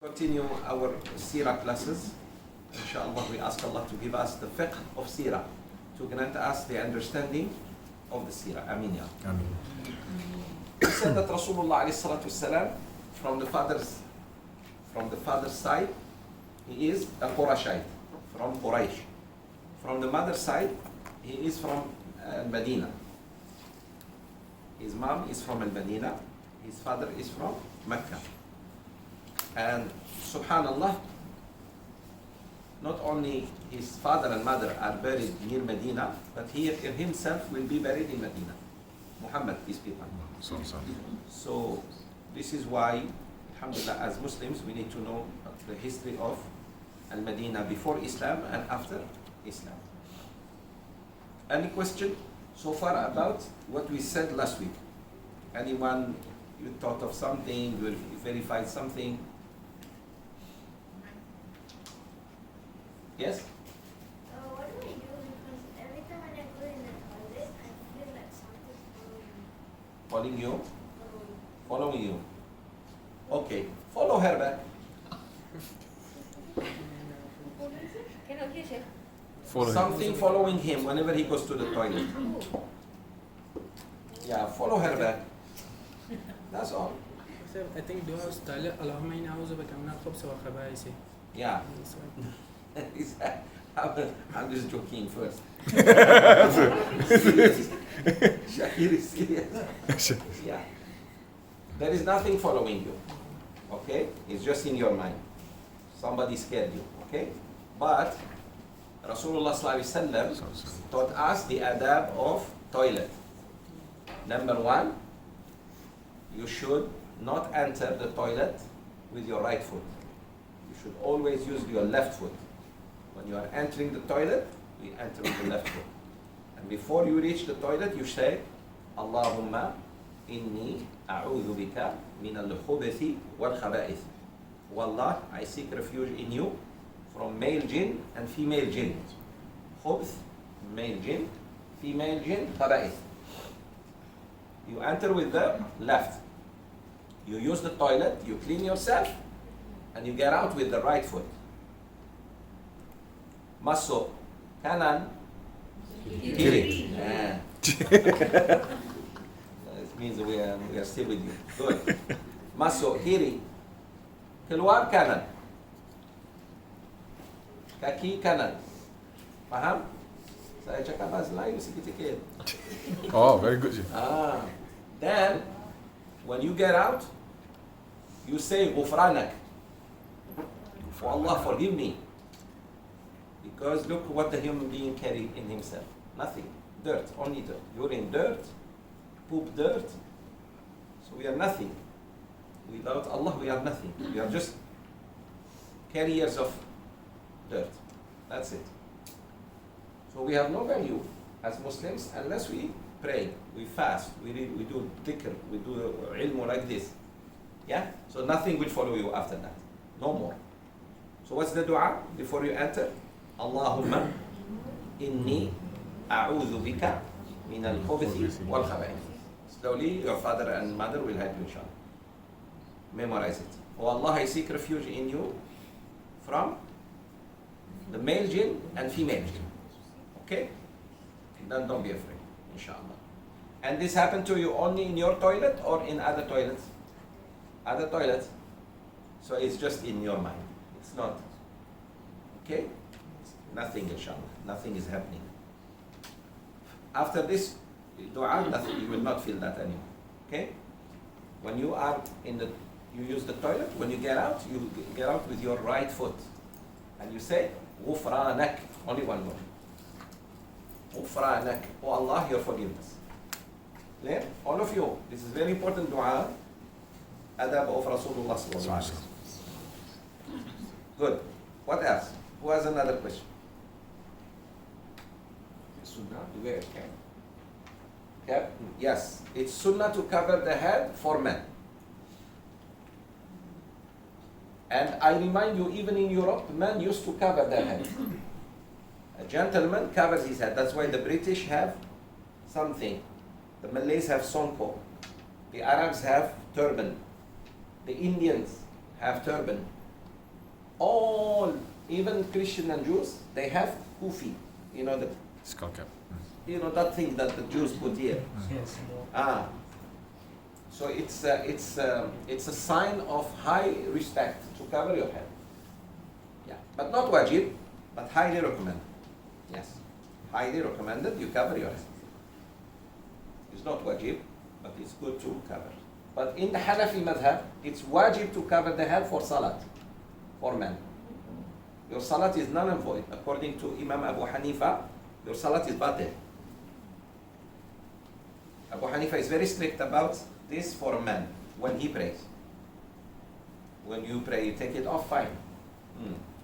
Continue our Seerah classes. Inshallah, we ask Allah to give us the fiqh of Seerah, to grant us the understanding of the Seerah. Ameen ya. Ameen. He said that Rasulullah alayhi salatu wasalam, from the father's side, he is a Qurashite, from Quraysh. From the mother's side, he is from Medina. His mom is from Medina. His father is from Mecca. And subhanallah, not only his father and mother are buried near Medina, but he himself will be buried in Medina. Muhammad, peace be upon him. So this is why, alhamdulillah, as Muslims, we need to know the history of Al-Medina before Islam and after Islam. Any question so far about what we said last week? Anyone, you thought of something, you verified something? Yes? What do I do? Because every time when I go in the toilet, I feel like something's following me. Following you? Following Following you. Okay, follow her back. Cannot hear, Sheikh. Something following him whenever he goes to the toilet. Yeah, follow her back. That's all. Sir, I think dua ustala Allahumma inna a'udhu bika min al-khubuthi wal khaba'ith. Yeah. I'm just joking first. Shakir is serious. Yeah. There is nothing following you. Okay? It's just in your mind. Somebody scared you. Okay? But Rasulullah sallallahu alaihi wasallam taught us the adab of toilet. Number one, you should not enter the toilet with your right foot. You should always use your left foot. When you are entering the toilet, we enter with the left foot. And before you reach the toilet, you say, Allahumma inni a'udhu bika min al-khubuthi wal khaba'ith. Wallah, I seek refuge in you from male jinn and female jinn. Khubth, male jinn, female jinn, khaba'ith. You enter with the left. You use the toilet, you clean yourself, and you get out with the right foot. Maso, kanan, kiri. Yeah. It means we are still with you. Good. Maso, kiri. Keluar kanan. Kaki kanan. Faham? Saya cakap bahasa Melayu sikit-sikit. Oh, very good. Then, when you get out, you say, Ghufranak. Oh Allah, forgive me. Because look what the human being carried in himself. Nothing. Dirt, only dirt. Urine, dirt. Poop, dirt. So we are nothing. Without Allah, we are nothing. We are just carriers of dirt. That's it. So we have no value as Muslims unless we pray, we fast, we read, we do dhikr, we do ilm like this. Yeah? So nothing will follow you after that. No more. So what's the dua before you enter? Allahumma inni a'udhu bika min al-khubuthi wal khaba'ith. Slowly your father and mother will help you, inshallah. Memorize it. Oh Allah, I seek refuge in you from the male jinn and female jinn. Okay? Then don't be afraid, inshallah. And this happened to you only in your toilet or in other toilets? Other toilets? So it's just in your mind. It's not. Okay? Nothing, inshallah. Nothing is happening. After this dua, nothing, you will not feel that anymore. Okay? When you are you use the toilet, when you get out with your right foot. And you say, Ghufranak. Only one word. Ghufranak. Oh Allah, your forgiveness. Clear? All of you. This is very important dua. Adab of Rasulullah sallallahu alaihi wasallam. Good. What else? Who has another question? Sunnah to wear cap. Cap? Yes. It's sunnah to cover the head for men. And I remind you, even in Europe, men used to cover their head. A gentleman covers his head. That's why the British have something. The Malays have sonko. The Arabs have turban. The Indians have turban. All, even Christian and Jews, they have kufi. You know, Skull cap. that thing that the Jews put here. So it's a sign of high respect to cover your head. Yeah, but not wajib, but highly recommended. Yes, highly recommended. You cover your head. It's not wajib, but it's good to cover. But in the Hanafi madhab, it's wajib to cover the head for salat, for men. Your salat is null and void. According to Imam Abu Hanifa, your salat is batil. Abu Hanifa is very strict about this for a man when he prays. When you pray, you take it off, fine.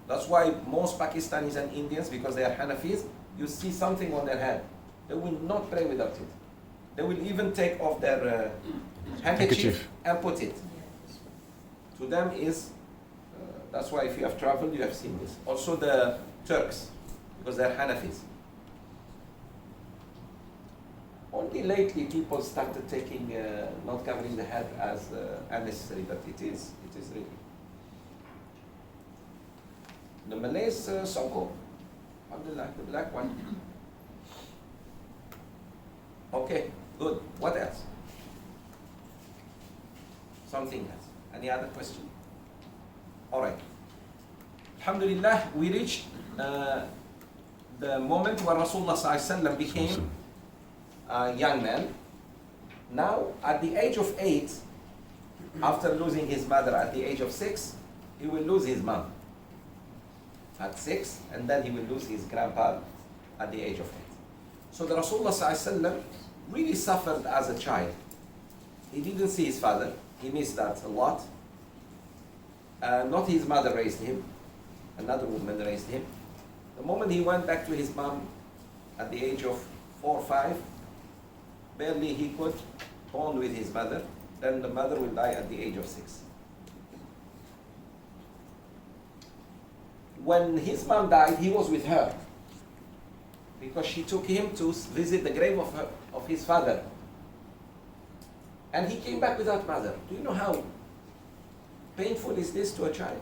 That's why most Pakistanis and Indians, because they are Hanafis, you see something on their head. They will not pray without it. They will even take off their handkerchief and put it. To them is, that's why if you have traveled, you have seen this. Also the Turks, because they are Hanafis. Only lately people started taking, not covering the head as unnecessary, but it is really. The Malays, Soko, Alhamdulillah, the black one. Okay, good. What else? Something else. Any other question? All right. Alhamdulillah, we reached the moment where Rasulullah ﷺ became a young man. Now, at the age of 8, after losing his mother at the age of 6, he will lose his mom at 6, and then he will lose his grandpa at the age of 8. So the Rasulullah ﷺ really suffered as a child. He didn't see his father. He missed that a lot. Not his mother raised him. Another woman raised him. The moment he went back to his mom at the age of 4 or 5, barely he could bond with his mother. Then the mother will die at the age of 6. When his mom died, he was with her because she took him to visit the grave of his father. And he came back without mother. Do you know how painful is this to a child?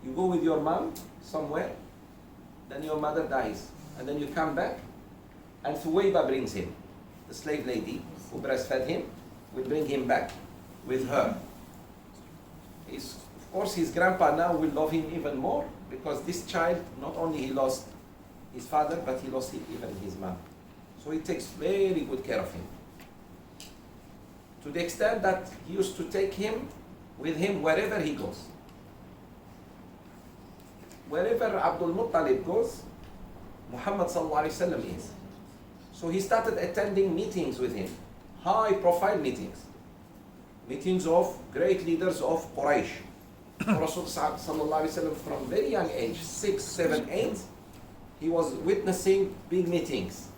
You go with your mom somewhere, then your mother dies, and then you come back, and Thuwayba brings him. The slave lady who breastfed him will bring him back with her. Of course, his grandpa now will love him even more, because this child, not only he lost his father, but he lost even his mom. So he takes very good care of him. To the extent that he used to take him with him wherever he goes. Wherever Abdul Muttalib goes, Muhammad sallallahu alaihi wasallam is. So he started attending meetings with him, high profile meetings. Meetings of great leaders of Quraysh. Rasul sallallahu alaihi wasallam from very young age, 6, 7, 8, he was witnessing big meetings.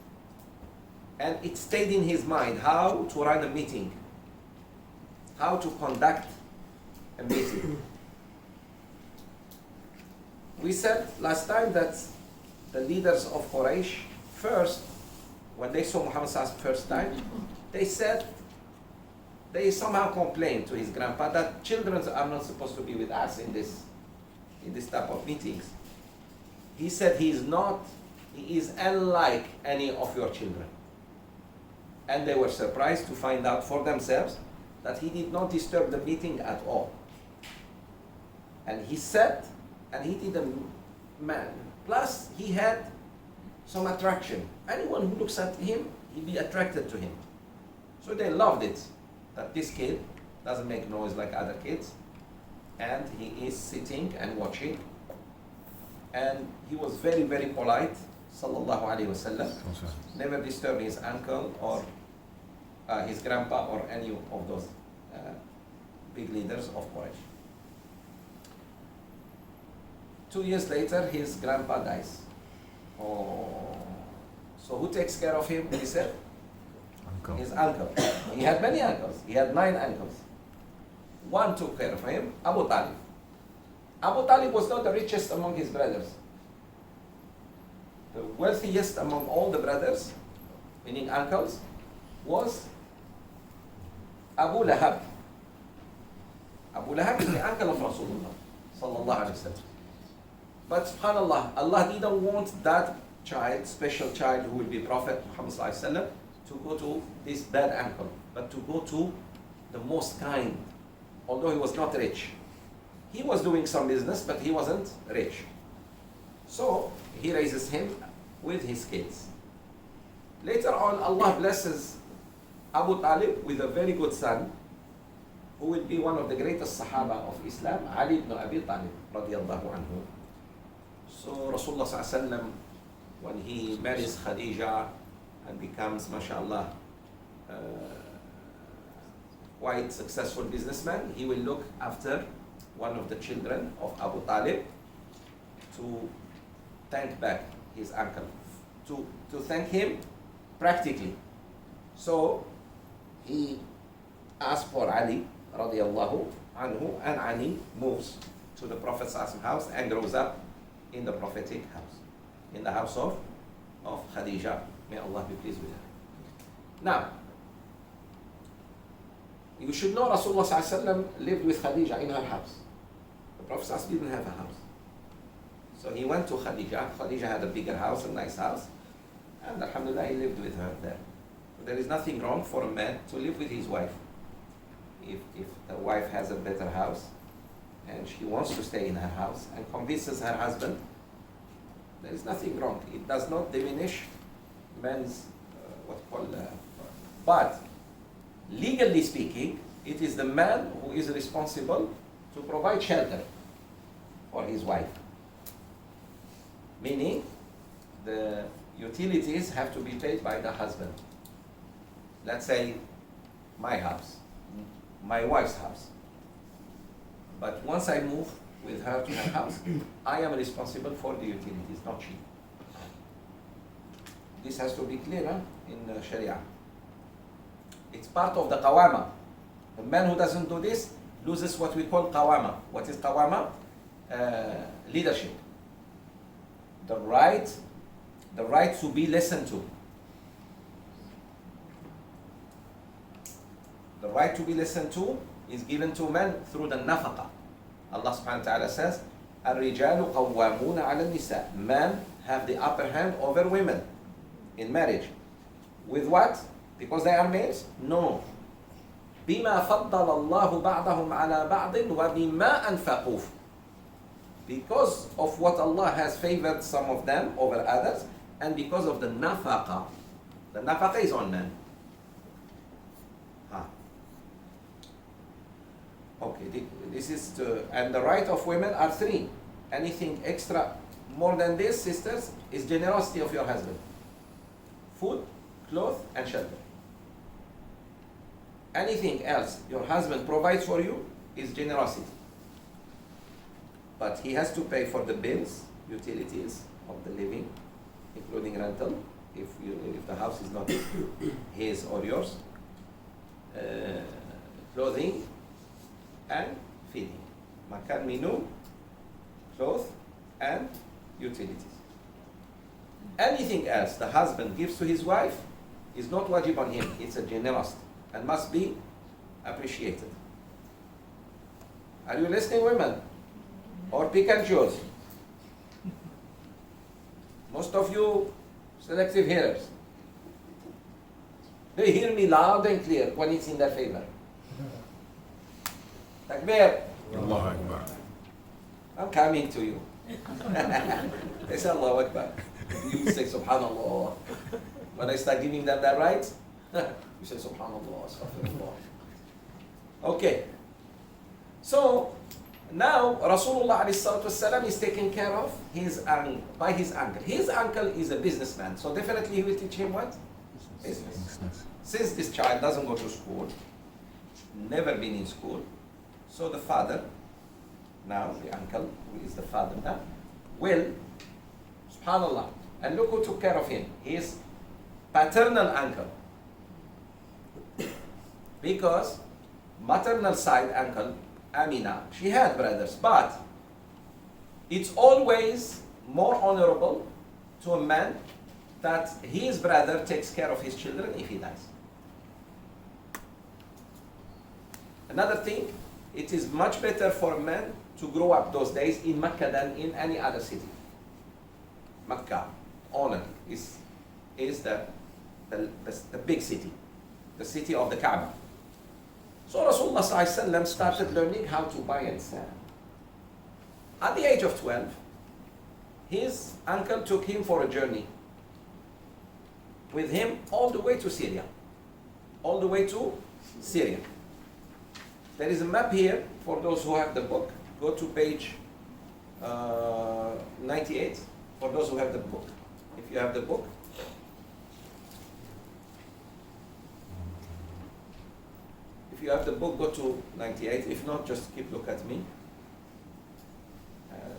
And it stayed in his mind how to run a meeting, how to conduct a meeting. We said last time that the leaders of Quraysh first, when they saw Muhammad first time, they somehow complained to his grandpa that children are not supposed to be with us in this type of meetings. He said he is unlike any of your children. And they were surprised to find out for themselves that he did not disturb the meeting at all. And he sat and he didn't man. Plus, he had some attraction. Anyone who looks at him, he'd be attracted to him. So they loved it, that this kid doesn't make noise like other kids, and he is sitting and watching. And he was very, very polite, sallallahu alaihi wasallam. Never disturbed his uncle or his grandpa or any of those big leaders of Quraysh. 2 years later, his grandpa dies. Oh, so who takes care of him? He said, Uncle. His uncle. He had many uncles. He had 9 uncles. One took care of him, Abu Talib. Abu Talib was not the richest among his brothers. The wealthiest among all the brothers, meaning uncles, was Abu Lahab. Abu Lahab is the uncle of Rasulullah sallallahu alaihi wasallam. But subhanAllah, Allah didn't want that child, special child who will be Prophet Muhammad ﷺ, to go to this bad uncle, but to go to the most kind, although he was not rich. He was doing some business, but he wasn't rich. So he raises him with his kids. Later on, Allah blesses Abu Talib with a very good son, who will be one of the greatest Sahaba of Islam, Ali ibn Abi Talib, radiyallahu anhu. So Rasulullah sallallahu alaihi wasallam, when he marries Khadija and becomes, mashallah, quite successful businessman, he will look after one of the children of Abu Talib to thank back his uncle, to thank him practically. So he asked for Ali radiallahu anhu, and Ali moves to the Prophet's house and grows up in the prophetic house, in the house of Khadija. May Allah be pleased with her. Now, you should know Rasulullah sallallahu alaihi wasallam lived with Khadija in her house. The Prophet sallallahu alaihi wasallam didn't have a house. So he went to Khadija. Khadija had a bigger house, a nice house, and alhamdulillah, he lived with her there. There is nothing wrong for a man to live with his wife. If the wife has a better house and she wants to stay in her house and convinces her husband, there is nothing wrong. It does not diminish men's but legally speaking, it is the man who is responsible to provide shelter for his wife. Meaning, the utilities have to be paid by the husband. Let's say my house, my wife's house. But once I move with her to her house, I am responsible for the utilities, not she. This has to be clear in Sharia. It's part of the qawama. The man who doesn't do this loses what we call qawama. What is qawama? Leadership. The right to be listened to. The right to be listened to is given to men through the nafaqa. Allah subhanahu wa ta'ala says, الرجال قوامون على النساء. Men have the upper hand over women in marriage. With what? Because they are males? No. بما فضل الله بعضهم على بعض وبما أنفقوا. Because of what Allah has favored some of them over others, and because of the nafaqa. The nafaqa is on men. Okay, this is and the right of women are three. Anything extra more than this, sisters, is generosity of your husband. Food, clothes, and shelter. Anything else your husband provides for you is generosity. But he has to pay for the bills, utilities of the living, including rental, if the house is not his or yours, clothing, and feeding. Makan minum, clothes, and utilities. Anything else the husband gives to his wife is not wajib on him. It's a generosity and must be appreciated. Are you listening, women? Or pick and choose? Most of you selective hearers. They hear me loud and clear when it's in their favor. Takbir. Allahu Akbar. I'm coming to you. They say Allahu Akbar. You say Subhanallah. When I start giving them that right, you say Subhanallah, Astaghfirullah. Okay. So now Rasulullah ﷺ is taken care of by his uncle. His uncle is a businessman, so definitely he will teach him what? Business. Since this child doesn't go to school, never been in school, so the father, now the uncle, who is the father now, will, subhanallah, and look who took care of him, his paternal uncle. Because maternal side uncle, Amina, she had brothers, but it's always more honorable to a man that his brother takes care of his children if he dies. Another thing, it is much better for a man to grow up those days in Mecca than in any other city. Mecca, only, is the big city, the city of the Kaaba. So Rasulullah ﷺ started learning how to buy and sell. At the age of 12, his uncle took him for a journey with him all the way to Syria. All the way to Syria. There is a map here for those who have the book. Go to page 98 for those who have the book. If you have the book. If you have the book, go to 98. If not, just keep look at me.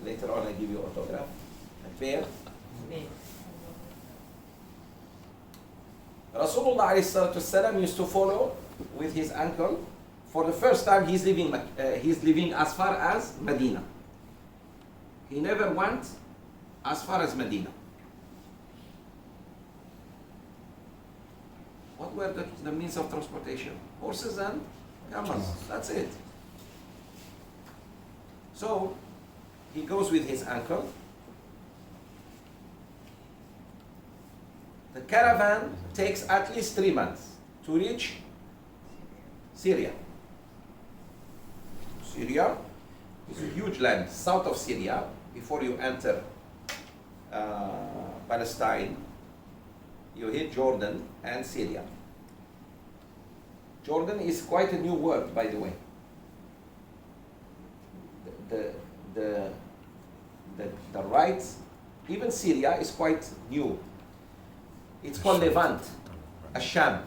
Later on, I give you autograph. A pair. Rasulullah ﷺ used to follow with his uncle. For the first time, he's living as far as Medina. He never went as far as Medina. What were the means of transportation? Horses and camels. That's it. So, he goes with his uncle. The caravan takes at least 3 months to reach Syria. Syria is a huge land south of Syria. Before you enter Palestine, you hit Jordan and Syria. Jordan is quite a new word, by the way. The right, even Syria is quite new. It's called Levant, Asham,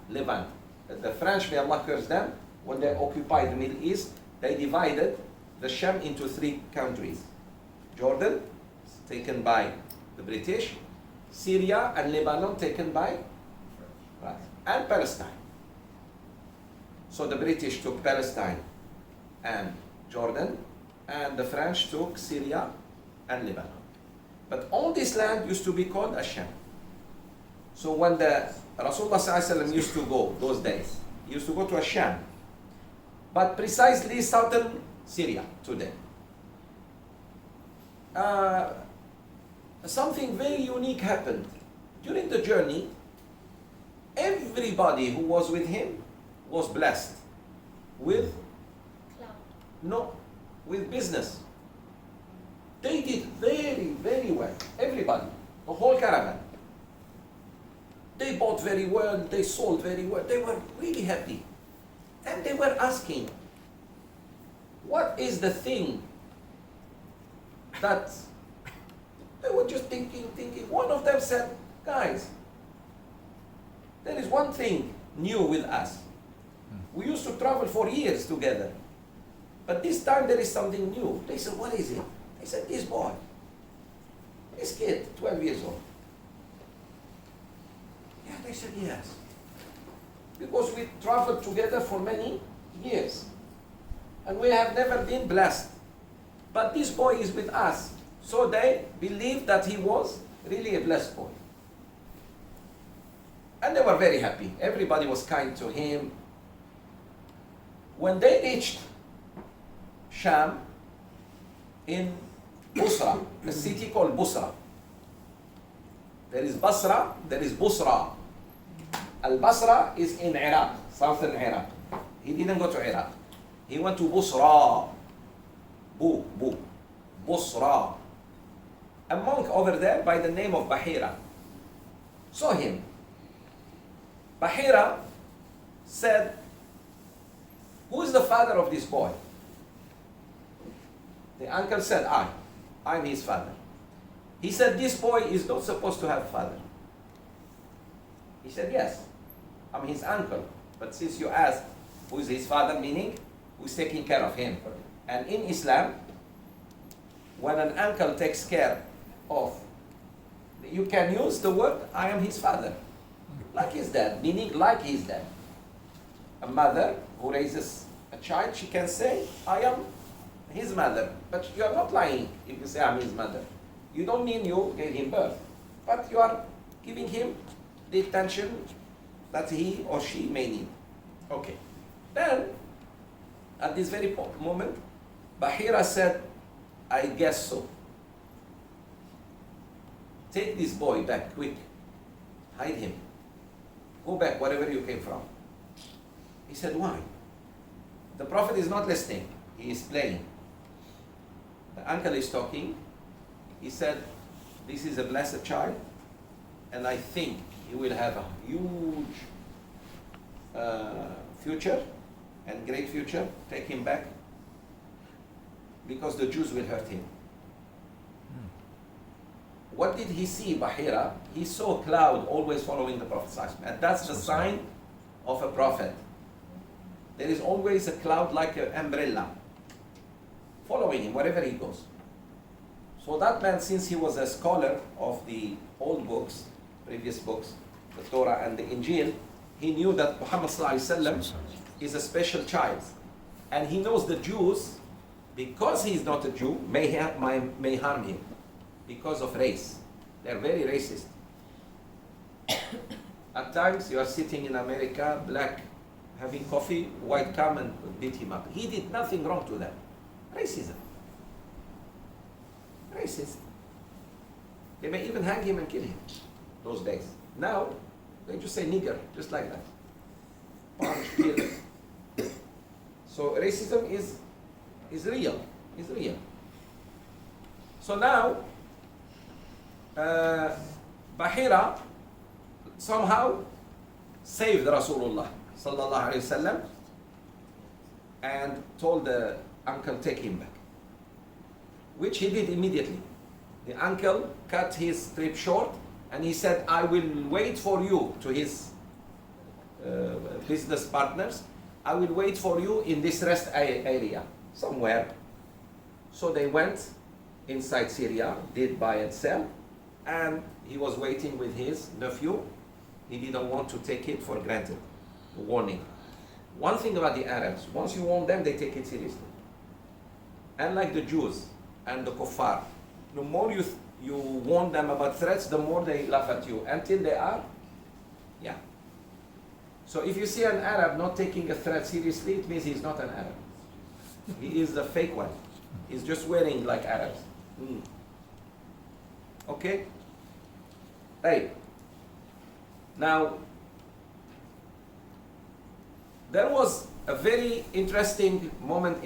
Levant. The French, may Allah curse them, when they occupied the Middle East, they divided the Sham into 3 countries. Jordan, taken by the British, Syria and Lebanon taken by, and Palestine. So the British took Palestine and Jordan, and the French took Syria and Lebanon. But all this land used to be called Asham. So when the Rasulullah ﷺ used to go those days, he used to go to Asham, but precisely southern Syria today. Something very unique happened. During the journey, everybody who was with him was blessed with with business. They did very, very well. Everybody, the whole caravan. They bought very well, they sold very well. They were really happy. And they were asking, what is the thing that they were just thinking. One of them said, guys, there is one thing new with us. We used to travel for years together. But this time there is something new. They said, what is it? I said, this boy, this kid, 12 years old. Yeah, they said, yes. Because we traveled together for many years. And we have never been blessed. But this boy is with us. So they believed that he was really a blessed boy. And they were very happy. Everybody was kind to him. When they reached Sham, in Busra, a city called Busra. There is Basra, there is Busra. Al-Basra is in Iraq, southern Iraq. He didn't go to Iraq. He went to Busra. Busra. A monk over there by the name of Bahira saw him. Bahira said, who is the father of this boy? The uncle said, I'm his father. He said, this boy is not supposed to have a father. He said, yes, I'm his uncle. But since you asked, who is his father, meaning who's taking care of him. And in Islam, when an uncle takes care of, you can use the word, I am his father. Like his dad, meaning like his dad. A mother who raises a child, she can say, I am his mother. But you are not lying if you say, I'm his mother. You don't mean you gave him birth. But you are giving him the attention that he or she may need. Okay. Then, at this very moment, Bahira said, I guess so. Take this boy back, quick. Hide him. Go back wherever you came from. He said, why? The Prophet is not listening. He is playing. The uncle is talking. He said, this is a blessed child, and I think he will have a huge future and great future. Take him back, because the Jews will hurt him. What did he see, Bahira? He saw a cloud always following the Prophet, and that's the sign of a prophet. There is always a cloud like an umbrella following him wherever he goes. So that man, since he was a scholar of the old books, previous books, the Torah and the Injil, he knew that Muhammad is a special child. And he knows the Jews, because he is not a Jew, may harm him because of race. They're very racist. At times you are sitting in America, black, having coffee, white come and beat him up. He did nothing wrong to them. Racism. Racist. They may even hang him and kill him those days. Now, they just say nigger, just like that. Punch, kill. So racism is real. Is real. So now, Bahira somehow saved Rasulullah sallallahu alaihi wasallam and told the uncle, take him back, which he did immediately. The uncle cut his trip short and he said, I will wait for you, to his business partners. I will wait for you in this rest area somewhere. So they went inside Syria, did buy and sell, and he was waiting with his nephew. He didn't want to take it for granted. Warning. One thing about the Arabs, once you warn them, they take it seriously. Unlike the Jews and the Kuffar, the more you warn them about threats, the more they laugh at you, until they are, yeah. So if you see an Arab not taking a threat seriously, it means he's not an Arab. He is the fake one. He's just wearing like Arabs. Okay? Right. Now, there was a very interesting moment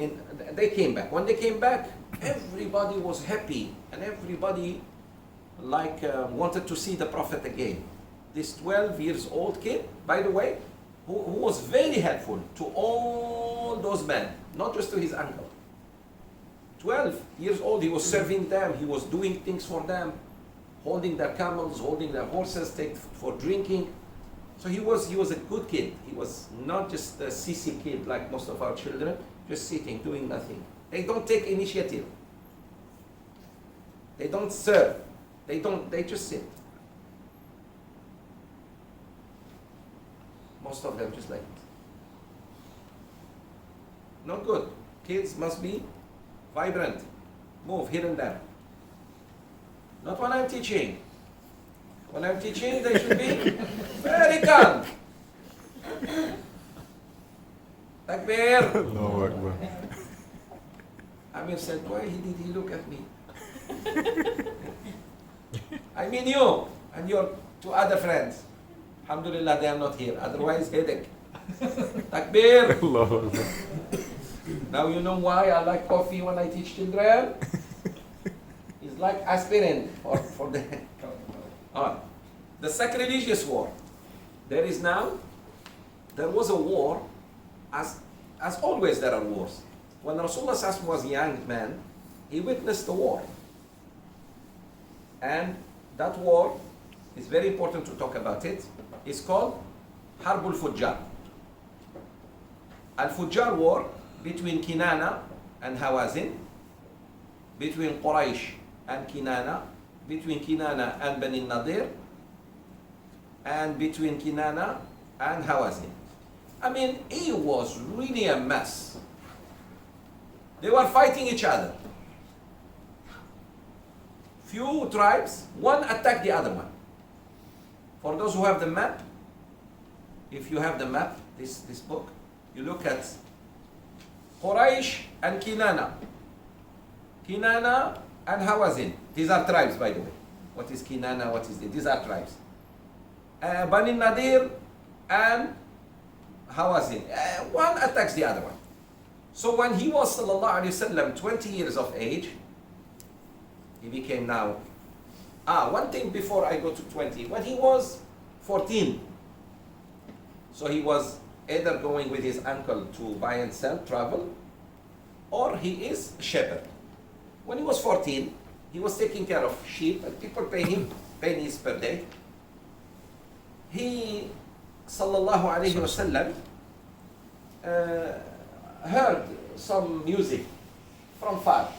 they came back. When they came back, everybody was happy and everybody wanted to see the Prophet again. This 12 years old kid, by the way, who was very helpful to all those men, not just to his uncle. 12 years old, he was serving them, he was doing things for them, holding their camels, holding their horses, take for drinking. So he was a good kid. He was not just a sissy kid like most of our children, just sitting, doing nothing. They don't take initiative. They don't serve. They just sit. Most of them just like it. Not good. Kids must be vibrant. Move here and there. Not when I'm teaching. When I'm teaching, they should be very calm. Takbir. Allahu Akbar. Amir said, why did he look at me? I mean you and your two other friends. Alhamdulillah, they are not here. Otherwise, headache. Takbir. Allahu Akbar. Now you know why I like coffee when I teach children? It's like aspirin for the... The sacrilegious war. There was a war, as always there are wars. When Rasulullah was a young man, he witnessed the war. And that war is very important to talk about it. It's called Harbul Fujjar. Al-Fujjar war between Kinana and Hawazin, between Quraysh and Kinana, between Kinana and Bani Nadir, and between Kinana and Hawazin. I mean, it was really a mess. They were fighting each other. Few tribes, one attacked the other one. For those who have the map, if you have the map, this book, you look at Quraysh and Kinana. Kinana and Hawazin. These are tribes, by the way. What is Kinana? What is this? These are tribes. Bani Nadir and Hawazin. One attacks the other one. So when he was sallallahu alaihi wasallam 20 years of age, he became now. One thing before I go to 20. When he was 14, so he was either going with his uncle to buy and sell, travel, or he is a shepherd. When he was 14, he was taking care of sheep, and people pay him pennies per day. He, sallallahu alaihi wasallam, heard some music from far.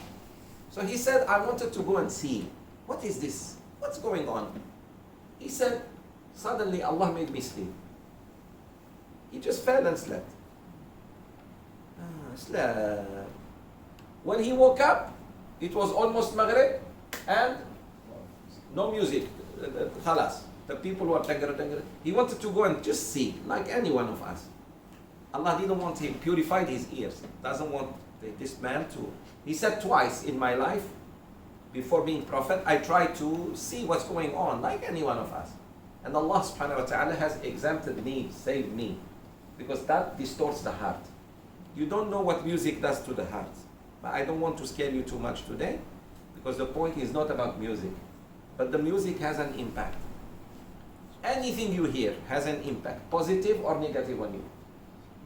So he said, I wanted to go and see. What is this? What's going on? He said, suddenly Allah made me sleep. He just fell and slept. Slept. When he woke up, it was almost Maghrib and no music. Khalas. The people were tangar. He wanted to go and just see, like any one of us. Allah didn't want him, purified his ears. Doesn't want this man to. He said twice in my life, before being prophet, I tried to see what's going on, like any one of us. And Allah subhanahu wa ta'ala has exempted me, saved me. Because that distorts the heart. You don't know what music does to the heart. But I don't want to scare you too much today, because the point is not about music. But the music has an impact. Anything you hear has an impact, positive or negative on you.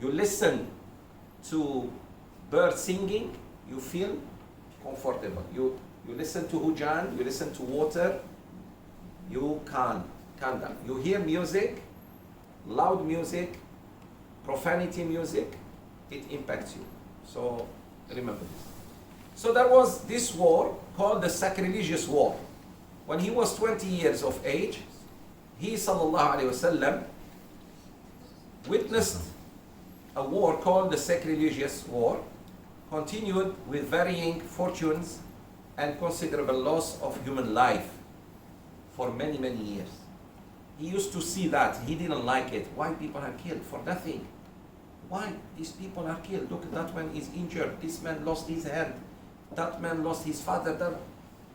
You listen to birds singing, you feel comfortable. You listen to hujan, you listen to water, you calm down. You hear music, loud music, profanity music, it impacts you. So remember this. So there was this war called the sacrilegious war. When he was 20 years of age, he sallallahu alaihi wasallam witnessed a war called the sacrilegious war, continued with varying fortunes and considerable loss of human life for many, many years. He used to see that. He didn't like it. Why people are killed for nothing? Why these people are killed? Look, that one is injured. This man lost his hand. That man lost his father.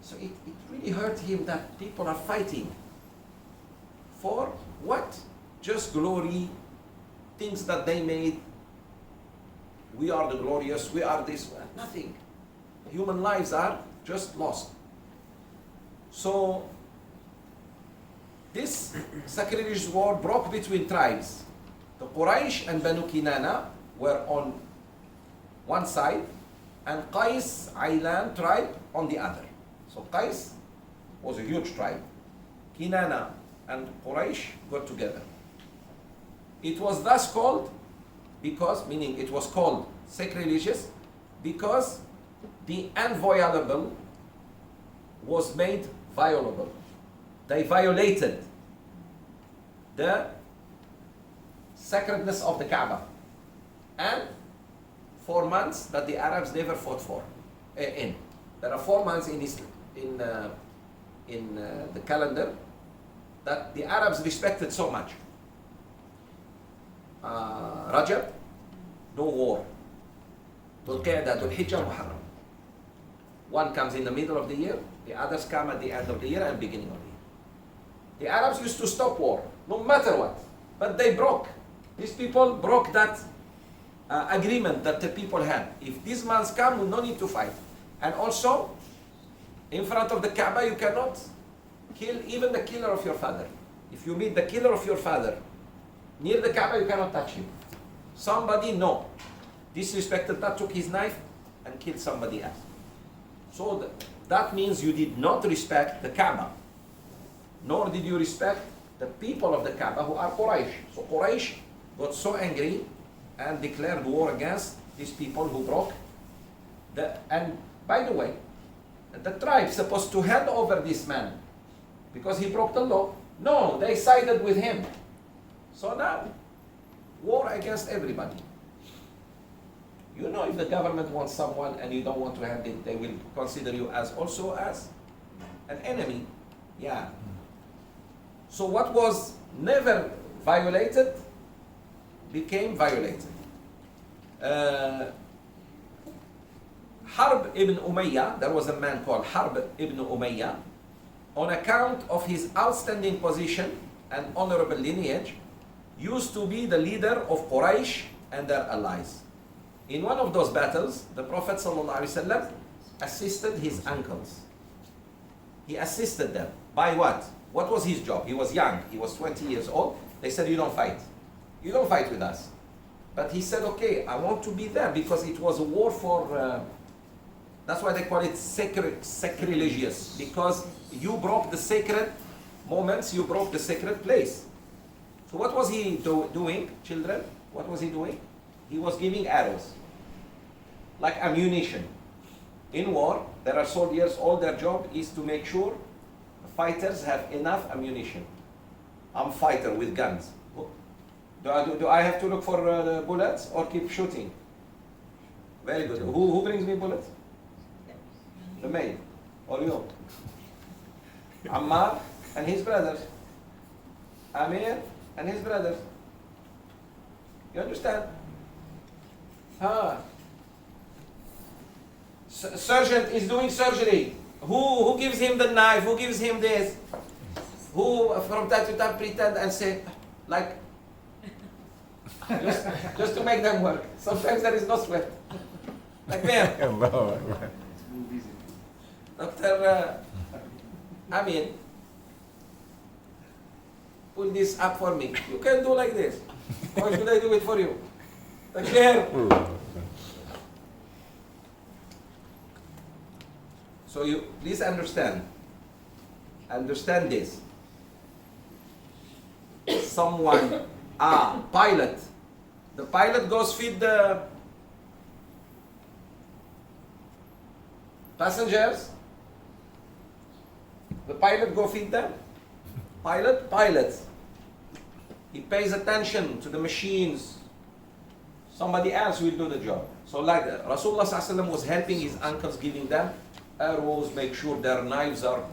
So it really hurt him that people are fighting. For what? Just glory, things that they made. We are the glorious, we are this. Nothing. Human lives are just lost. So this sacrilegious war broke between tribes. The Quraysh and Banu Kinana were on one side, and Qais Aylan tribe on the other. So Qais was a huge tribe. Kinana and Quraysh got together. It was thus called because, meaning it was called sacrilegious, because the inviolable was made violable. They violated the sacredness of the Kaaba, and 4 months that the Arabs never fought for. There are 4 months in the calendar that the Arabs respected so much. Rajab, no war. Dhul Qa'dah, Dhul Hijjah, Muharram. One comes in the middle of the year, the others come at the end of the year and beginning of the year. The Arabs used to stop war, no matter what. But they broke. These people broke that agreement that the people had. If these months come, we no need to fight. And also, in front of the Kaaba, you cannot kill even the killer of your father. If you meet the killer of your father near the Kaaba, you cannot touch him. Somebody, no, disrespected that, took his knife and killed somebody else. So that means you did not respect the Kaaba, nor did you respect the people of the Kaaba who are Quraysh. So Quraysh got so angry and declared war against these people who broke and by the way, the tribe supposed to hand over this man because he broke the law. No, they sided with him. So now, war against everybody. You know, if the government wants someone and you don't want to hand it, they will consider you as also as an enemy. Yeah. So what was never violated became violated. Harb ibn Umayyah, there was a man called Harb ibn Umayyah, on account of his outstanding position and honorable lineage, used to be the leader of Quraysh and their allies. In one of those battles, the Prophet ﷺ assisted his uncles. He assisted them. By what? What was his job? He was young. He was 20 years old. They said, you don't fight. You don't fight with us. But he said, okay, I want to be there because it was a war for... that's why they call it sacrilegious. Because you broke the sacred moments, you broke the sacred place. So what was he doing, children? What was he doing? He was giving arrows, like ammunition. In war, there are soldiers, all their job is to make sure fighters have enough ammunition. I'm a fighter with guns. Do I have to look for bullets or keep shooting? Very good. Who brings me bullets? The maid. Or you? Ammar and his brothers. Amir and his brothers. You understand? Surgeon is doing surgery. Who gives him the knife? Who gives him this? Who from time to time pretend and say, like, just to make them work. Sometimes there is no sweat. Like there. Dr. Amin, pull this up for me. You can do like this. Or should I do it for you? Like there. So you please understand this. Someone, pilot. The pilot goes feed the passengers. The pilot go feed them. Pilots. He pays attention to the machines. Somebody else will do the job. So like Rasulullah ﷺ was helping his uncles, giving them arrows, make sure their knives are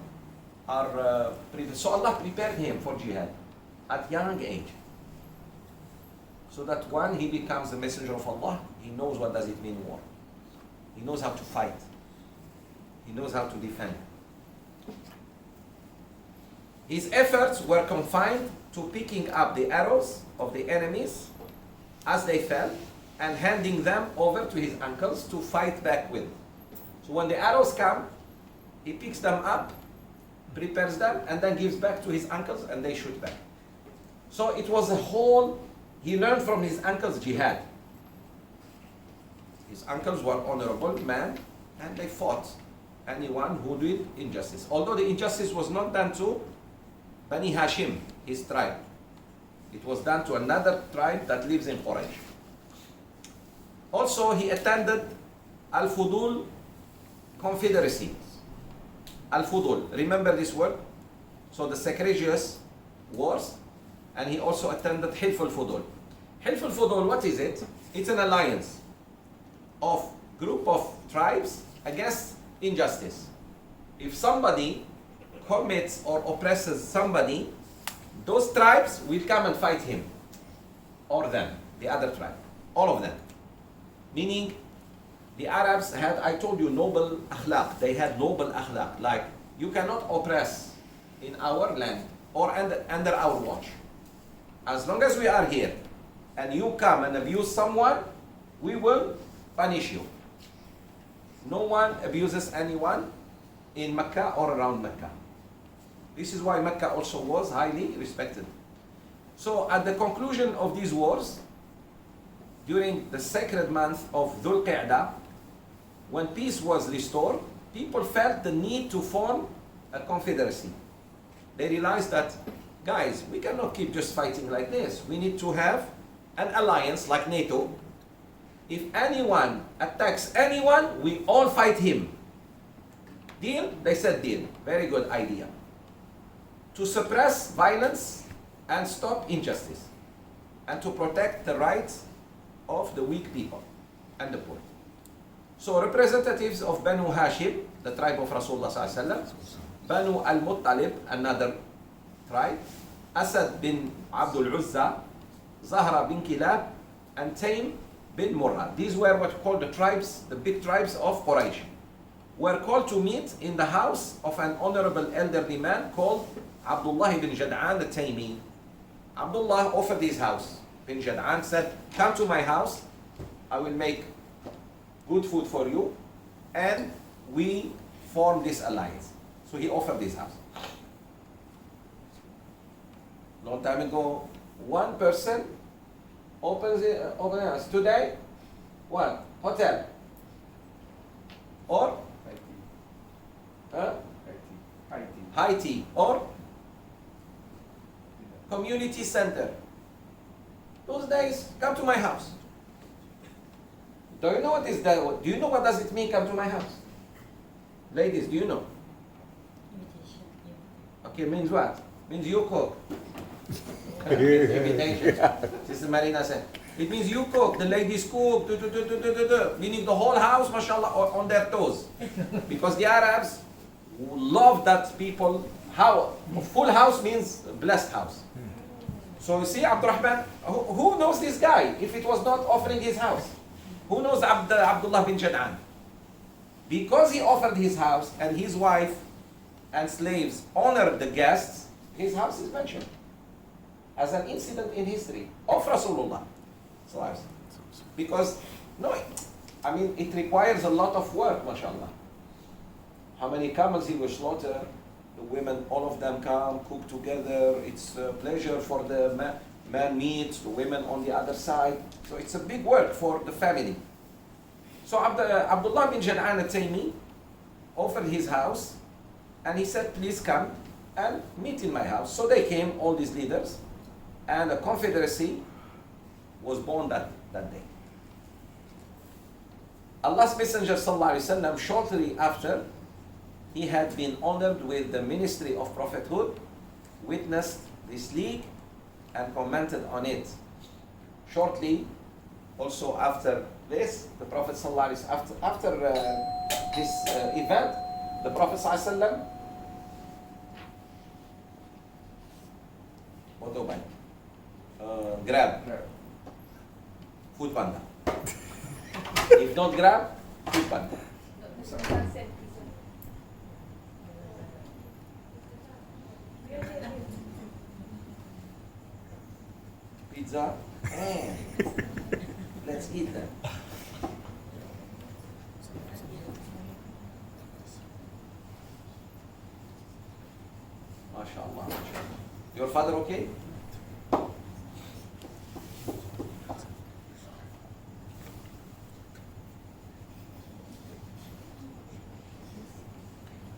prepared. So Allah prepared him for jihad at young age. So that when he becomes the messenger of Allah, he knows what does it mean war. He knows how to fight. He knows how to defend. His efforts were confined to picking up the arrows of the enemies as they fell and handing them over to his uncles to fight back with. So when the arrows come, he picks them up, prepares them, and then gives back to his uncles and they shoot back. So it was a whole, he learned from his uncles jihad. His uncles were honorable men and they fought anyone who did injustice. Although the injustice was not done to Bani Hashim, his tribe. It was done to another tribe that lives in Quraysh. Also, he attended Al-Fudul Confederacy. Al-Fudul, remember this word? So the sacrilegious wars, and he also attended Hilf al-Fudul. Hilf al-Fudul, what is it? It's an alliance of group of tribes against injustice. If somebody commits or oppresses somebody, those tribes will come and fight him or them, the other tribe, all of them. Meaning, the Arabs had, I told you, noble akhlaq. They had noble akhlaq. Like, you cannot oppress in our land or under our watch. As long as we are here and you come and abuse someone, we will punish you. No one abuses anyone in Mecca or around Mecca. This is why Mecca also was highly respected. So at the conclusion of these wars, during the sacred month of Dhul Qa'dah, when peace was restored, people felt the need to form a confederacy. They realized that, guys, we cannot keep just fighting like this. We need to have an alliance like NATO. If anyone attacks anyone, we all fight him. Deal? They said deal. Very good idea. To suppress violence and stop injustice, and to protect the rights of the weak people and the poor. So representatives of Banu Hashim, the tribe of Rasulullah ﷺ, Banu al-Muttalib, another tribe, Asad bin Abdul Uzza, Zahra bin Kilab, and Taym bin Murrah. These were what you call the tribes, the big tribes of Quraysh. Were called to meet in the house of an honorable elderly man called Abdullah ibn Jad'an al-Taymi. Abdullah offered his house. Bin Jad'an said, come to my house, I will make good food for you, and we form this alliance. So he offered this house. Long time ago, one person opens the house. Today, what? Hotel. Or? High tea. Or? Community center. Those days, come to my house. Do you know what is that? Do you know what does it mean, come to my house? Ladies, do you know? Okay, means what? Means you cook. Invitation. Sister Marina said, it means you cook, the ladies cook, meaning the whole house, mashallah, on their toes. Because the Arabs love that people, how full house means blessed house. So you see, Abdurrahman, who knows this guy if it was not offering his house? Who knows Abdullah bin Jad'an? Because he offered his house and his wife and slaves honored the guests, his house is mentioned as an incident in history of Rasulullah. Because, no, I mean, it requires a lot of work, mashallah. How many camels he will slaughter? The women, all of them come, cook together. It's a pleasure for the man meets, the women on the other side. So it's a big work for the family. So Abdullah bin Jad'an al-Taymi offered his house and he said, please come and meet in my house. So they came, all these leaders, and a confederacy was born that day. Allah's Messenger sallallahu alaihi wasallam, shortly after he had been honored with the ministry of prophethood, witnessed this league and commented on it. Shortly, also after this, the Prophet sallallahu alaihi wasallam, after this event, the Prophet sallallahu alaihi wasallam, what do I buy? Grab. Food panda. If not grab, food panda. Pizza. Let's eat them. MashaAllah. Your father okay?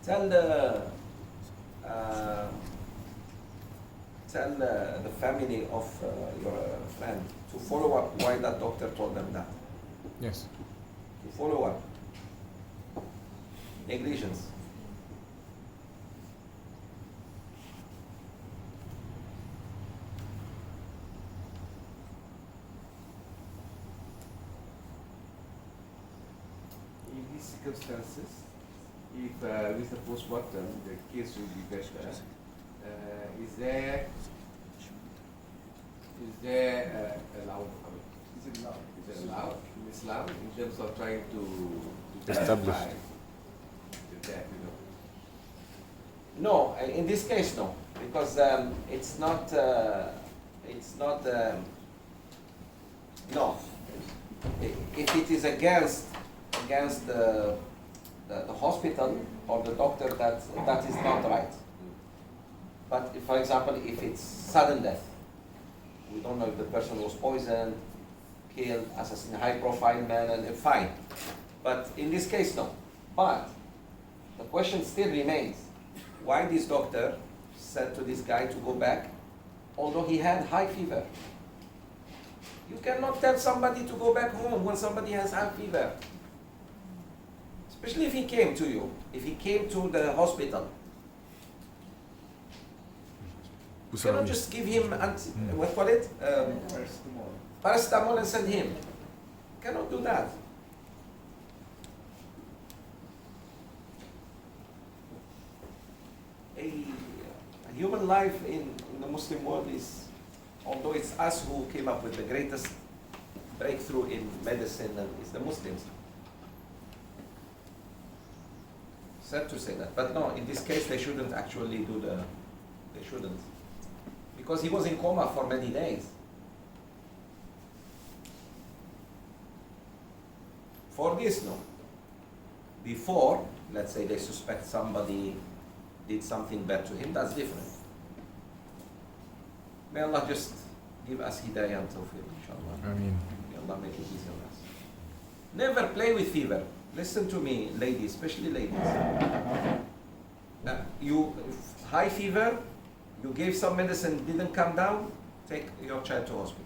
Tell the family of your friend to follow up why that doctor told them that. Yes. To follow up. Negligence. In these circumstances, if with the post-mortem the case will be better, is there allowed? Is it allowed? Is it allowed in Islam in terms of trying to Establish. justify that, No, in this case, no, because it's not. No, if it is against the hospital or the doctor, that is not right. But if, for example, if it's sudden death, we don't know if the person was poisoned, killed, assassinated, high-profile man, and fine. But in this case, no. But the question still remains: why this doctor said to this guy to go back, although he had high fever? You cannot tell somebody to go back home when somebody has high fever. Especially if he came to you, if he came to the hospital. You cannot just give him, what call it? Paracetamol and send him. You cannot do that. A human life in the Muslim world is, although it's us who came up with the greatest breakthrough in medicine and it's the Muslims. Sad to say that, but no, in this case they shouldn't actually do they shouldn't. Because he was in coma for many days. For this, no. Before, let's say they suspect somebody did something bad to him, that's different. May Allah just give us hidayah and tawfiq, inshallah. I mean, May Allah make it easy on us. Never play with fever. Listen to me, ladies, especially ladies. You high fever, you gave some medicine, didn't come down, take your child to hospital.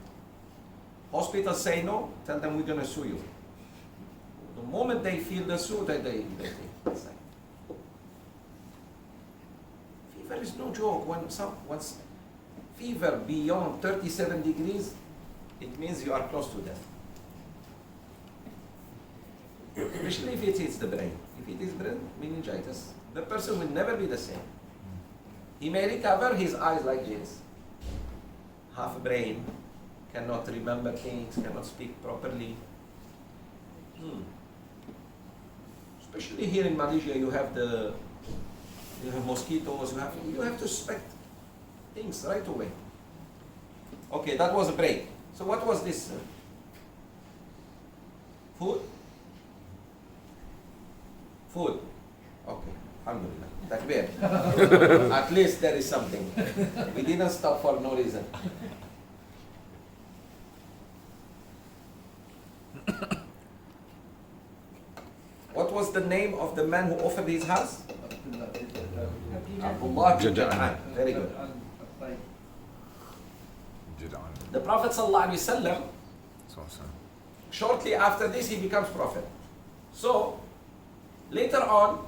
Hospital say no, tell them we're gonna sue you. The moment they feel the suit, they take it. Fever is no joke. Once fever beyond 37 degrees, it means you are close to death. Especially if it hits the brain. If it is brain meningitis, the person will never be the same. He may recover his eyes like this, half brain, cannot remember things, cannot speak properly. Especially here in Malaysia, you have mosquitoes. You have to suspect things right away. Okay, that was a break. So what was this? Food? Food. Okay, alhamdulillah. Takbir. At least there is something. We didn't stop for no reason. What was the name of the man who offered his house? Abdullah bin Jad'an. Very good. The Prophet ﷺ, shortly after this, he becomes prophet. So, later on,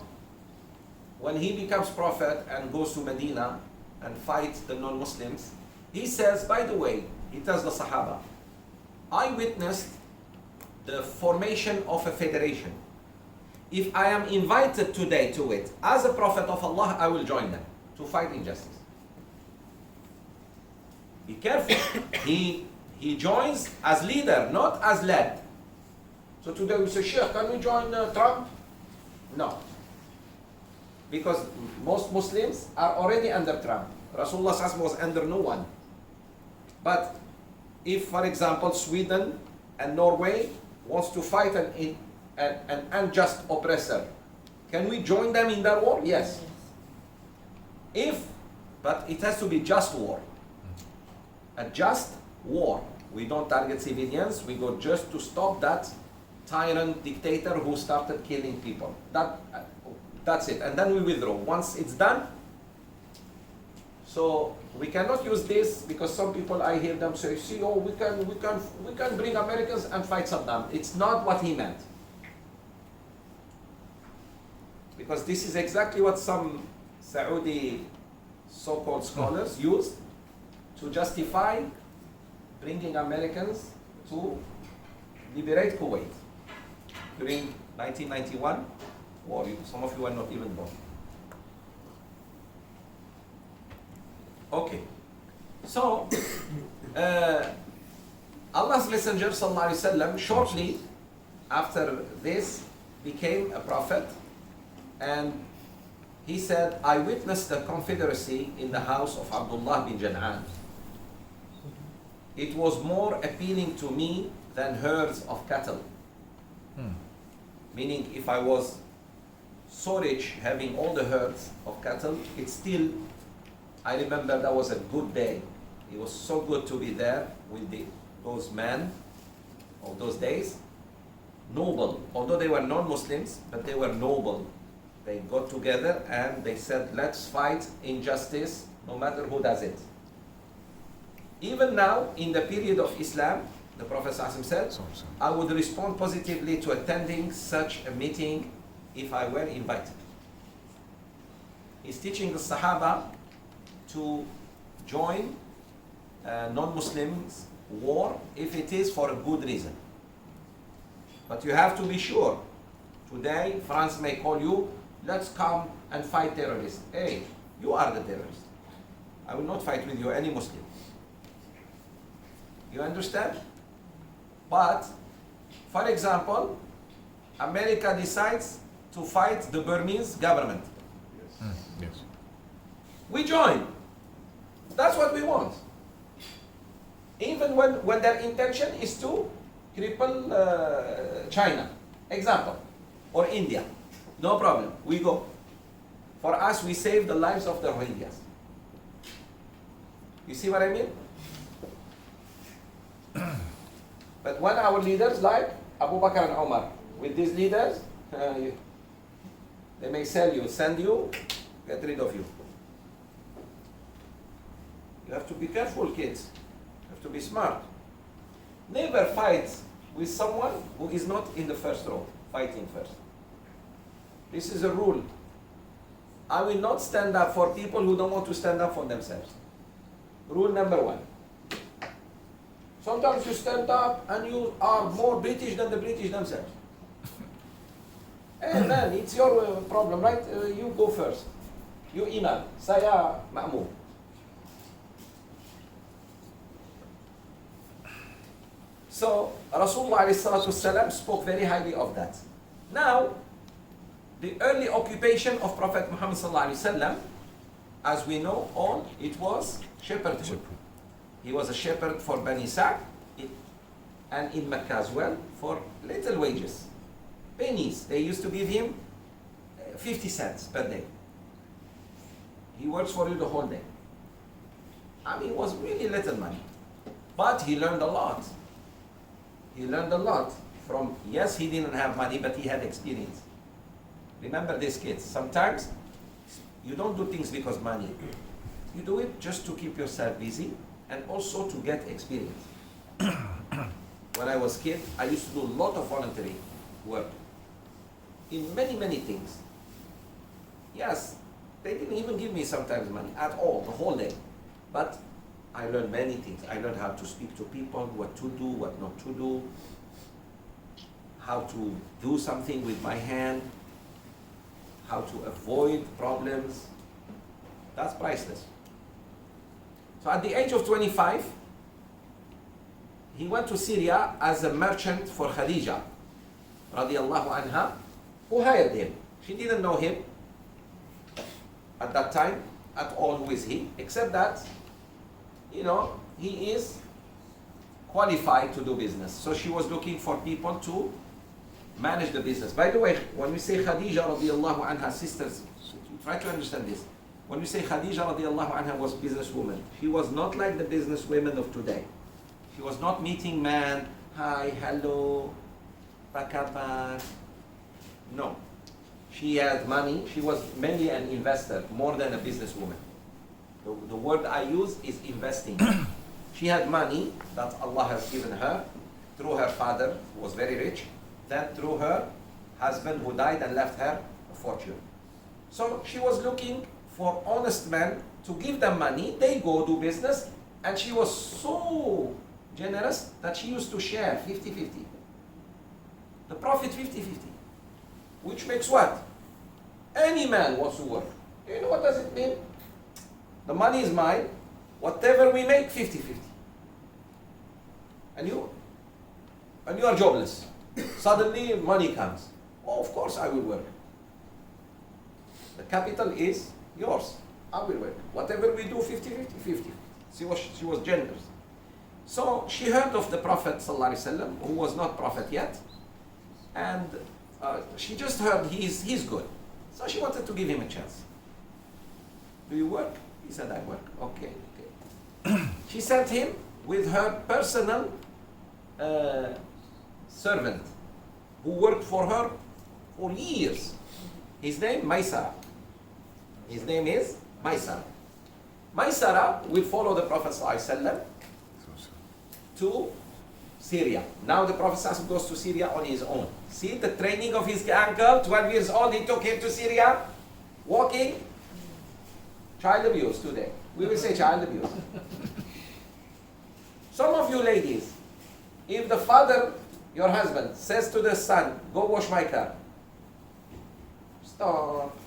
when he becomes prophet and goes to Medina and fights the non-Muslims, he says, by the way, he tells the Sahaba, I witnessed the formation of a federation. If I am invited today to it, as a prophet of Allah, I will join them to fight injustice. Be careful. He joins as leader, not as led. So today we say, Sheikh, can we join Trump? No. Because most Muslims are already under Trump. Rasulullah was under no one. But if, for example, Sweden and Norway wants to fight an unjust oppressor, can we join them in that war? Yes. But it has to be just war. A just war. We don't target civilians, we go just to stop that tyrant dictator who started killing people. That's it. And then we withdraw. Once it's done, so we cannot use this because some people, I hear them say, see, oh, we can bring Americans and fight Saddam. It's not what he meant. Because this is exactly what some Saudi so-called scholars used to justify bringing Americans to liberate Kuwait during 1991, or some of you are not even born. Okay, so Allah's Messenger ﷺ shortly after this became a prophet, and he said, I witnessed the confederacy in the house of Abdullah bin Jad'an. It was more appealing to me than herds of cattle. Meaning, if I was so rich having all the herds of cattle, it's still, I remember that was a good day. It was so good to be there with those men of those days. Noble, although they were non-Muslims, but they were noble. They got together and they said, let's fight injustice no matter who does it. Even now, in the period of Islam, the Prophet ﷺ said, I would respond positively to attending such a meeting if I were invited. He's teaching the Sahaba to join non-Muslims war if it is for a good reason. But you have to be sure. Today, France may call you, let's come and fight terrorists. Hey, you are the terrorist. I will not fight with you, any Muslim. You understand? But, for example, America decides to fight the Burmese government. Yes. Yes. We join. That's what we want. Even when their intention is to cripple China, example, or India. No problem, we go. For us, we save the lives of the Rohingyas. You see what I mean? But when our leaders like Abu Bakr and Omar, with these leaders, they may sell you, send you, get rid of you. You have to be careful, kids. You have to be smart. Never fight with someone who is not in the first row, fighting first. This is a rule. I will not stand up for people who don't want to stand up for themselves. Rule number one. Sometimes you stand up and you are more British than the British themselves. Hey man, it's your problem, right? You go first. You imam. Saya ma'mum. So Rasulullah ﷺ spoke very highly of that. Now, the early occupation of Prophet Muhammad ﷺ, as we know all, it was shepherdhood. He was a shepherd for Bani Sa'd and in Mecca as well for little wages. Pennies. They used to give him 50 cents per day. He works for you the whole day. I mean, it was really little money. But he learned a lot. He learned a lot from, yes, he didn't have money, but he had experience. Remember this, kids. Sometimes you don't do things because money. You do it just to keep yourself busy and also to get experience. When I was a kid, I used to do a lot of voluntary work in many things. Yes, they didn't even give me sometimes money at all, the whole day. But I learned many things. I learned how to speak to people, what to do, what not to do, how to do something with my hand, how to avoid problems. That's priceless. So at the age of 25, he went to Syria as a merchant for Khadija, radiallahu anha, who hired him. She didn't know him at that time at all, who is he, except that, you know, he is qualified to do business. So she was looking for people to manage the business. By the way, when we say Khadija radiallahu anha, sisters, try to understand this. When we say Khadija radiallahu anha was businesswoman, she was not like the businesswomen of today. She was not meeting man, hi, hello, pakabar. No. She had money. She was mainly an investor, more than a businesswoman. The word I use is investing. She had money that Allah has given her through her father, who was very rich, then through her husband who died and left her a fortune. So she was looking for honest men to give them money. They go do business, and she was so generous that she used to share 50-50. The profit 50-50. Which makes what? Any man wants to work. Do you know what does it mean? The money is mine. Whatever we make, 50-50. And you are jobless. Suddenly money comes. Oh, of course I will work. The capital is yours. I will work. Whatever we do, 50-50. She was generous. So she heard of the Prophet ﷺ, who was not Prophet yet, and she just heard he's good. So she wanted to give him a chance. Do you work? He said, I work. Okay. She sent him with her personal servant who worked for her for years. His name, Maysara. His name is Maysara. Maysara will follow the Prophet ﷺ to Syria. Now the Prophet ﷺ goes to Syria on his own. See the training of his uncle, 12 years old, he took him to Syria, walking. Child abuse today. We will say child abuse. Some of you ladies, if the father, your husband, says to the son, go wash my car. Stop.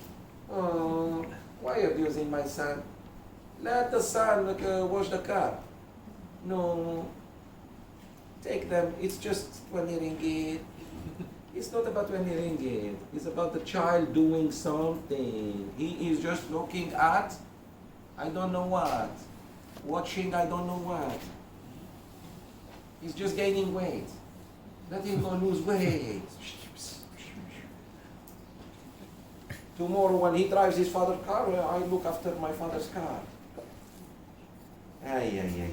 Oh, why are you abusing my son? Let the son wash the car. No. take them, it's just 20 ringgit. It's not about 20 ringgit. It's about the child doing something. He is just looking at, I don't know what. Watching, I don't know what. He's just gaining weight. Let him go lose weight. Tomorrow when he drives his father's car, I look after my father's car. Ay, ay, ay.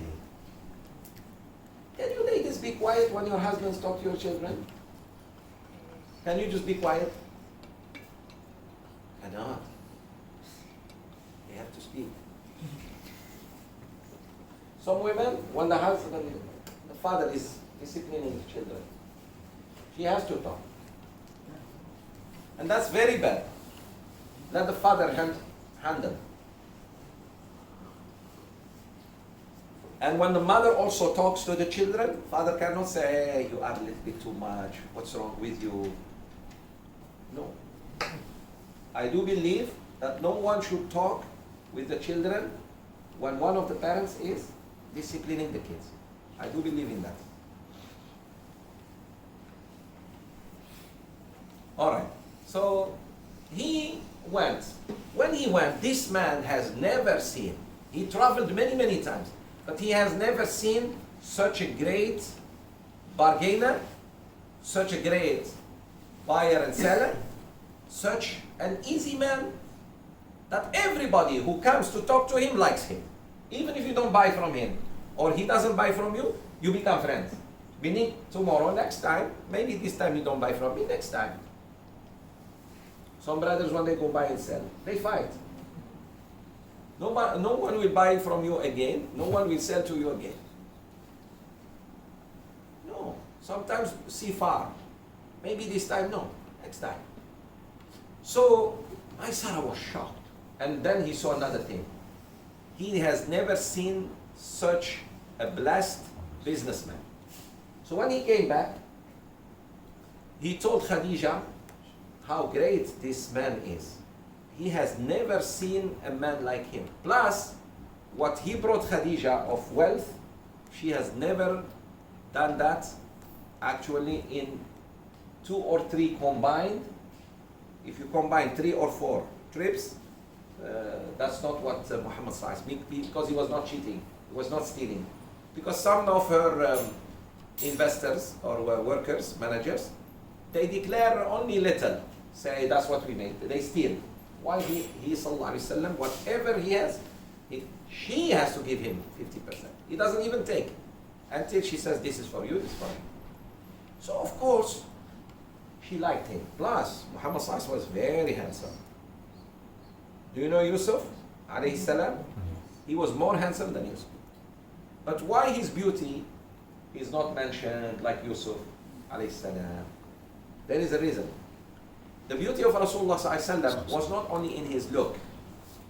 Can you ladies be quiet when your husbands talk to your children? Can you just be quiet? Cannot. They have to speak. Some women, when the father is disciplining his children, she has to talk. And that's very bad. Let the father handle. And when the mother also talks to the children, father cannot say, hey, you are a little bit too much. What's wrong with you? No. I do believe that no one should talk with the children when one of the parents is disciplining the kids. I do believe in that. All right. So he went. When he went, this man has never seen. He traveled many, many times, but he has never seen such a great bargainer, such a great buyer and seller, such an easy man that everybody who comes to talk to him likes him. Even if you don't buy from him or he doesn't buy from you, you become friends. Meaning tomorrow, next time, maybe this time you don't buy from me, next time. Some brothers, when they go buy and sell, they fight. No one will buy from you again. No one will sell to you again. No. Sometimes see far. Maybe this time, no. Next time. So, my Sarah was shocked. And then he saw another thing. He has never seen such a blessed businessman. So when he came back, he told Khadija how great this man is. He has never seen a man like him. Plus, what he brought Khadija of wealth, she has never done that actually in 2 or 3 combined. If you combine 3 or 4 trips, that's not what Muhammad says, because he was not cheating, he was not stealing. Because some of her investors or workers, managers, they declare only little, say that's what we made, they steal. Why he sallallahu alaihi wasallam, whatever he has, she has to give him 50%. He doesn't even take until she says this is for you, this is for you. So of course, she liked him. Plus, Muhammad sallallahu alaihi wasallam was very handsome. Do you know Yusuf alayhi salam? He was more handsome than Yusuf. But why his beauty is not mentioned like Yusuf alayhi salam? There is a reason. The beauty of Rasulullah sallallahu alaihi wasallam was not only in his look,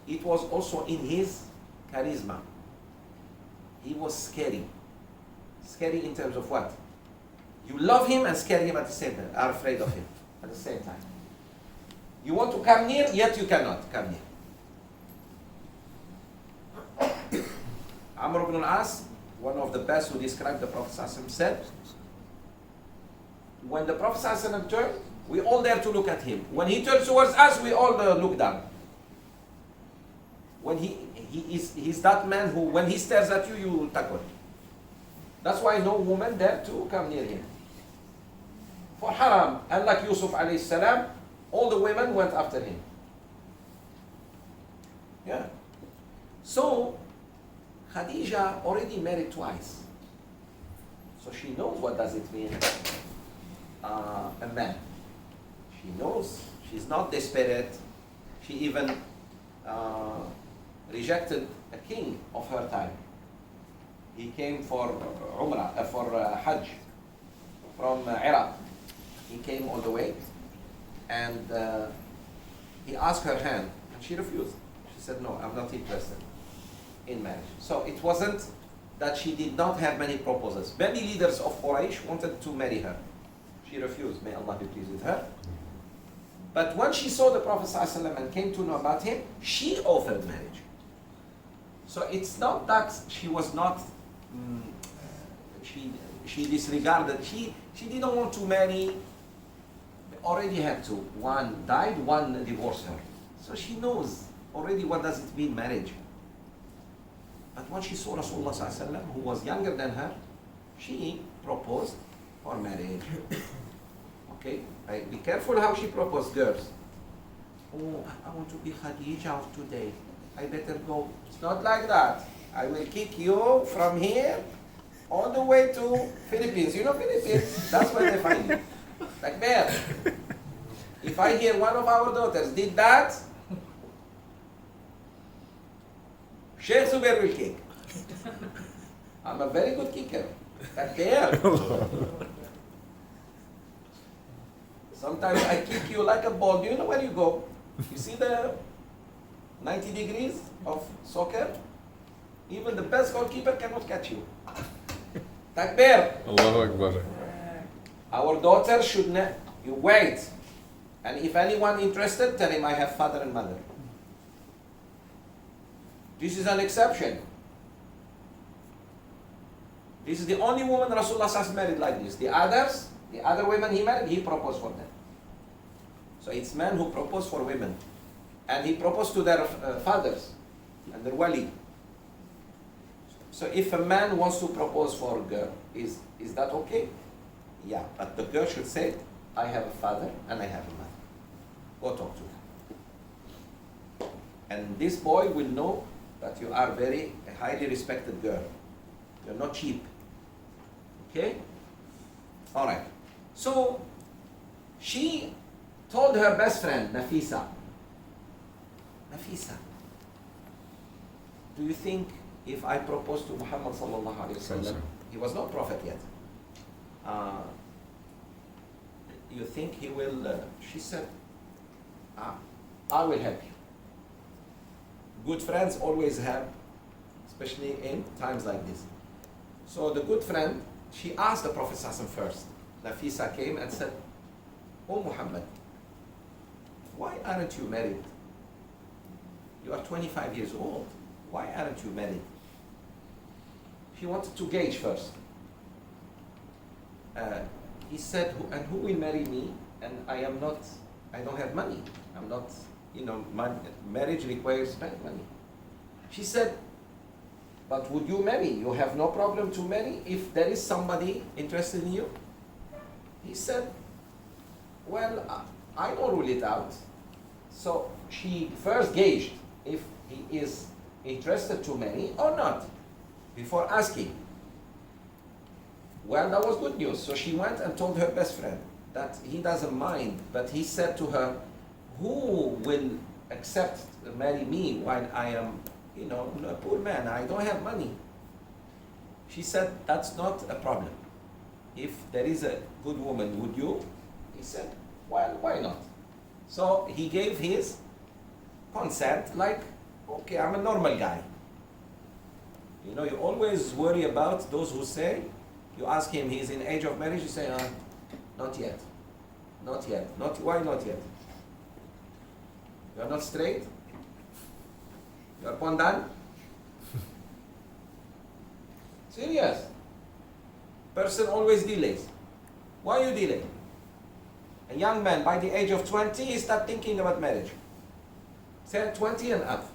it was also in his charisma. He was scary. Scary in terms of what? You love him and scare him at the same time, are afraid of him at the same time. You want to come near, yet you cannot come near. Amr ibn al-As, one of the best who described the Prophet ﷺ, said, when the Prophet ﷺ turned, we all dare to look at him. When he turns towards us, we all look down. When he's that man who, when he stares at you, you tackle. That's why no woman dare to come near him. For haram, unlike Yusuf alayhi salam, all the women went after him. Yeah. So, Khadija already married twice. So she knows what does it mean, a man. She knows. She's not desperate. She even rejected a king of her time. He came for Umrah, for Hajj from Iraq. He came all the way and he asked her hand and she refused. She said, no, I'm not interested in marriage. So it wasn't that she did not have many proposals. Many leaders of Quraysh wanted to marry her. She refused. May Allah be pleased with her. But when she saw the Prophet ﷺ and came to know about him, she offered marriage. So it's not that she was not, she disregarded. She didn't want to marry. Already had two. One died, one divorced her. So she knows already what does it mean marriage. But when she saw Rasulullah sallallahu alaihi wasallam, who was younger than her, she proposed for marriage. Okay, be careful how she proposed, girls. Oh, I want to be Khadija of today. I better go. It's not like that. I will kick you from here all the way to Philippines. You know Philippines? That's where they find you. Like there. If I hear one of our daughters did that, Sheikh Zoubir will kick. I'm a very good kicker. Like there. Sometimes I kick you like a ball. Do you know where you go? You see the 90 degrees of soccer? Even the best goalkeeper cannot catch you. Takbir. Allahu Akbar. Our daughter should not. You wait. And if anyone interested, tell him I have father and mother. This is an exception. This is the only woman Rasulullah has married like this. The others, the other women he married, he proposed for them. So it's men who propose for women. And he proposed to their fathers and their wali. So if a man wants to propose for a girl, is that okay? Yeah, but the girl should say, I have a father and I have a mother. Go talk to her. And this boy will know that you are a highly respected girl. You're not cheap. Okay? Alright. So, she told her best friend, Nafisa, do you think if I propose to Muhammad sallallahu alaihi wasallam, he was not prophet yet, you think he will, she said, I will help you. Good friends always help, especially in times like this. So the good friend, she asked the Prophet ﷺ first. Nafisa came and said, Oh Muhammad, why aren't you married? You are 25 years old. Why aren't you married? She wanted to gauge first. He said, and who will marry me? And I don't have money. I'm not, marriage requires bank money. She said, but would you marry? You have no problem to marry if there is somebody interested in you? He said, well, I don't rule it out. So she first gauged if he is interested to marry or not, before asking. Well, that was good news. So she went and told her best friend that he doesn't mind, but he said to her, who will accept marry me while I am, a poor man, I don't have money? She said, that's not a problem. If there is a good woman, would you? He said, well, why not? So he gave his consent like, okay, I'm a normal guy. You always worry about those who say, you ask him, he's in age of marriage, you say, not yet. Not yet. Why not yet? You are not straight? You are pondan? Serious. Person always delays. Why you delay? A young man by the age of 20, he start thinking about marriage. Say 20 and up.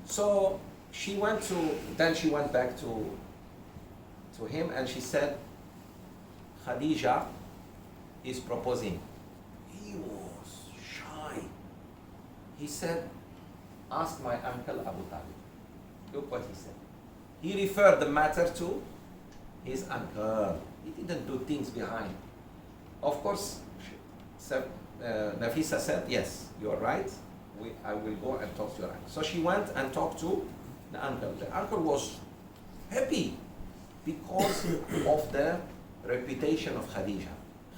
So she went back to him and she said, Khadija is proposing. He was shy. He said, ask my uncle Abu Talib. Look what he said. He referred the matter to his uncle. He didn't do things behind. Of course, Nafisa said, yes, you are right. I will go and talk to your uncle. So she went and talked to the uncle. The uncle was happy because of the reputation of Khadija.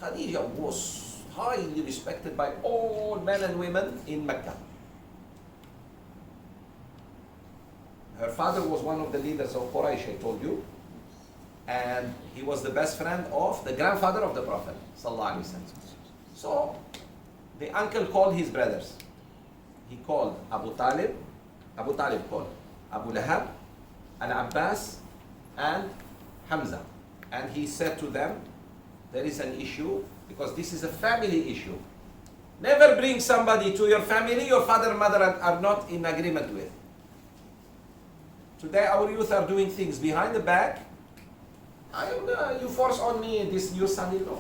Khadija was highly respected by all men and women in Mecca. Her father was one of the leaders of Quraysh, I told you. And he was the best friend of the grandfather of the Prophet ﷺ. So the uncle called his brothers. He called Abu Talib Abu Talib called Abu Lahab, Al-Abbas, and Hamza. And he said to them, there is an issue, because this is a family issue. Never bring somebody to your family your father and mother are not in agreement with. Today our youth are doing things behind the back. You force on me this new son-in-law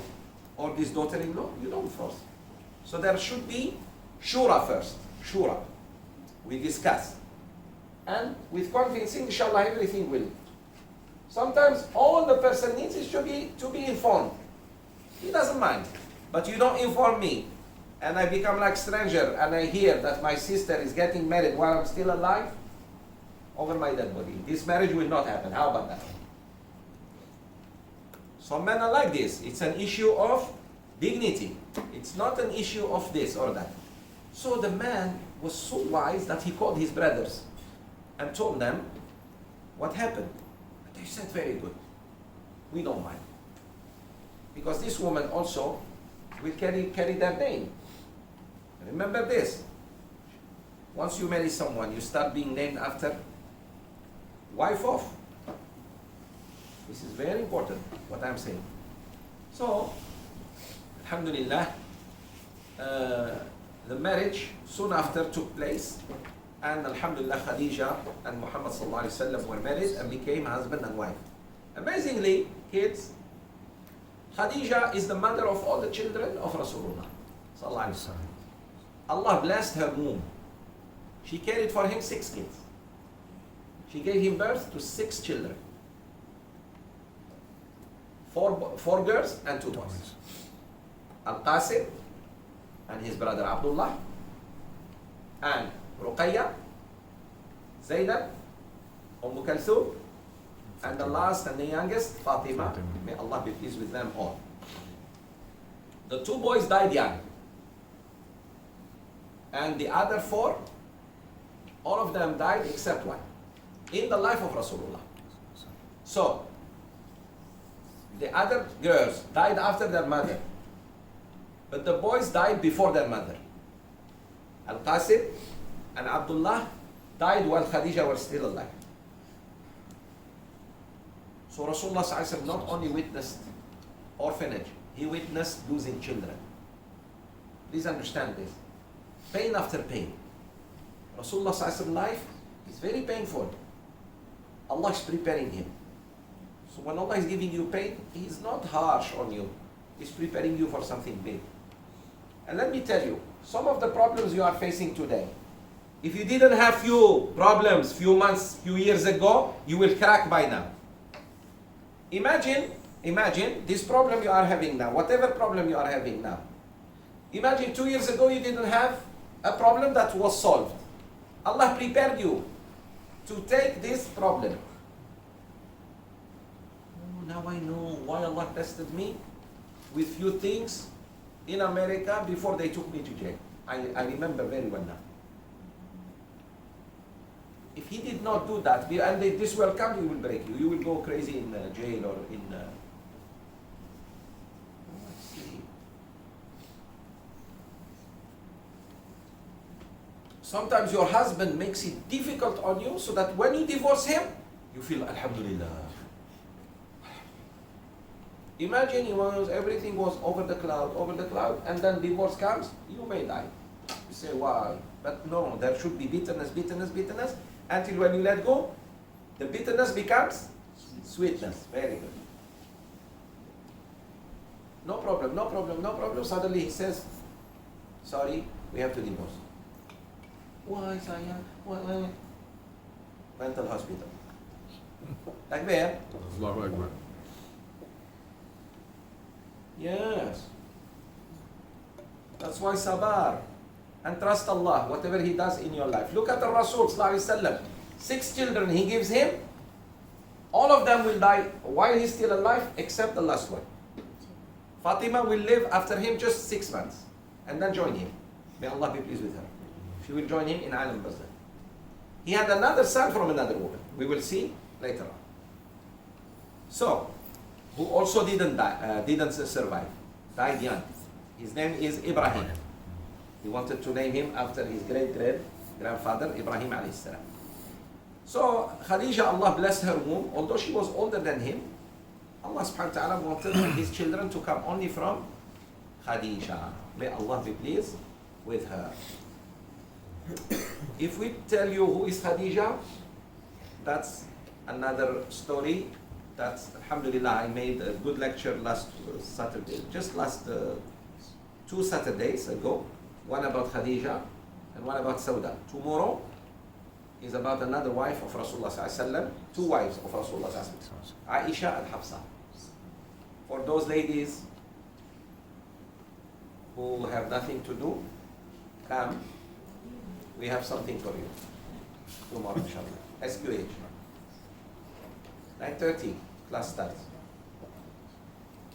or this daughter-in-law. You don't force. So there should be shura first. Shura. We discuss. And with convincing, inshallah, everything will. Sometimes all the person needs is to be informed. He doesn't mind. But you don't inform me. And I become like stranger and I hear that my sister is getting married while I'm still alive, over my dead body. This marriage will not happen. How about that? Some men are like this. It's an issue of dignity. It's not an issue of this or that. So the man was so wise that he called his brothers and told them what happened. They said, very good. We don't mind. Because this woman also will carry their name. Remember this. Once you marry someone, you start being named after wife of. This is very important, what I'm saying. So, alhamdulillah, the marriage soon after took place, and alhamdulillah, Khadija and Muhammad sallallahu alaihi wasallam were married and became husband and wife. Amazingly, kids, Khadija is the mother of all the children of Rasulullah sallallahu alaihi wasallam. Allah blessed her womb. She carried for him 6 kids. She gave him birth to 6 children. 4 girls and 2 boys. Al-Qasim and his brother Abdullah and Ruqayya, Zainab, Kulthum, and the last and the youngest, Fatima. May Allah be pleased with them all. The 2 boys died young. And the other 4, all of them died except one, in the life of Rasulullah. So, the other girls died after their mother, but the boys died before their mother. Al-Qasim and Abdullah died while Khadija was still alive. So Rasulullah ﷺ not only witnessed orphanage, he witnessed losing children. Please understand this. Pain after pain. Rasulullah ﷺ life is very painful. Allah is preparing him. So when Allah is giving you pain, He is not harsh on you. He's preparing you for something big. And let me tell you, some of the problems you are facing today, if you didn't have few problems few months, few years ago, you will crack by now. Imagine this problem you are having now, whatever problem you are having now. Imagine 2 years ago you didn't have a problem that was solved. Allah prepared you to take this problem. Oh, now I know why Allah tested me with few things in America before they took me to jail. I remember very well now. If He did not do that, and this will come, He will break you. You will go crazy in jail or in... Sometimes your husband makes it difficult on you so that when you divorce him, you feel Alhamdulillah. Imagine everything was over the cloud, and then divorce comes, you may die. You say, why? But no, there should be bitterness, until when you let go, the bitterness becomes sweetness. Very good. No problem. Suddenly he says, sorry, we have to divorce. Why, Saya? Why? Mental hospital. Takbir? Allahu Akbar. Yes. That's why sabar. And trust Allah, whatever He does in your life. Look at the Rasul sallallahu alaihi wasallam. 6 children He gives him. All of them will die while he's still alive, except the last one. Fatima will live after him just 6 months, and then join him. May Allah be pleased with her. She will join him in Alam Barzakh. He had another son from another woman. We will see later on. So, who also didn't survive, died young. His name is Ibrahim. He wanted to name him after his great grandfather Ibrahim alayhi salam. So Khadija, Allah blessed her womb, although she was older than him. Allah subhanahu wa ta'ala wanted his children to come only from Khadija. May Allah be pleased with her. If we tell you who is Khadija, that's another story. That's, alhamdulillah, I made a good lecture last Saturday, just last 2 Saturdays ago. One about Khadija and one about Sauda. Tomorrow is about another wife of Rasulullah sallallahu alaihi wasallam, 2 wives of Rasulullah sallallahu alaihi wasallam, Aisha and Hafsa. For those ladies who have nothing to do, come. We have something for you tomorrow, inshallah. SQH. 9:30, class starts.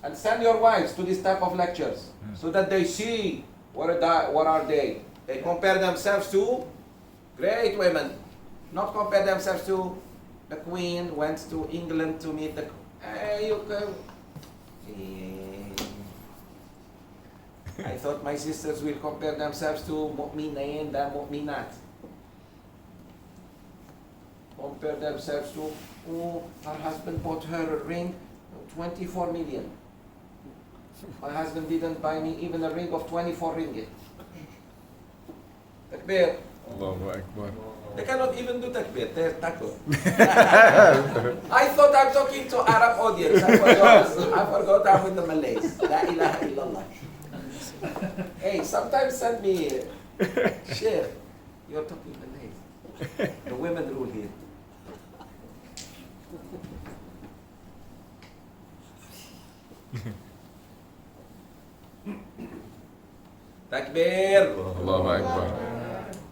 And send your wives to this type of lectures so that they see what are they. They compare themselves to great women, not compare themselves to the Queen went to England to meet the. Hey, you can. I thought my sisters will compare themselves to mu'minain and mu'minat. Compare themselves to, oh, her husband bought her a ring, 24 million. My husband didn't buy me even a ring of 24 ringgit. Takbir. Allahu Akbar. They cannot even do takbir, they're takbir. I thought I'm talking to Arab audience. I forgot I'm with the Malays. La ilaha illallah. Hey, sometimes send me, Sheikh, you're talking Malays. The women rule here. Takbir. Allahu Akbar.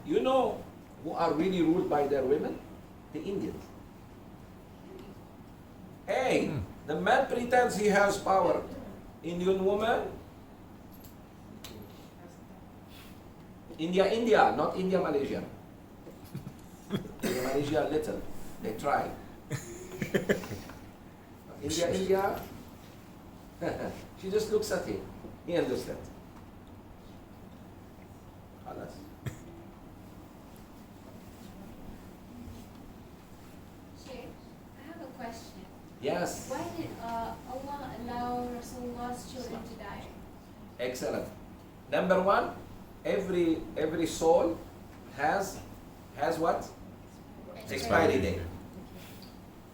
You know who are really ruled by their women? The Indians. Hey, the man pretends he has power. Indian woman. India, not India, Malaysia. India, Malaysia, little. They try. India. She just looks at him. He understands. Khalas. Sheikh, I have a question. Yes. Why did Allah allow Rasulullah's children to die? Excellent. Number one, every soul has what? Expiry date.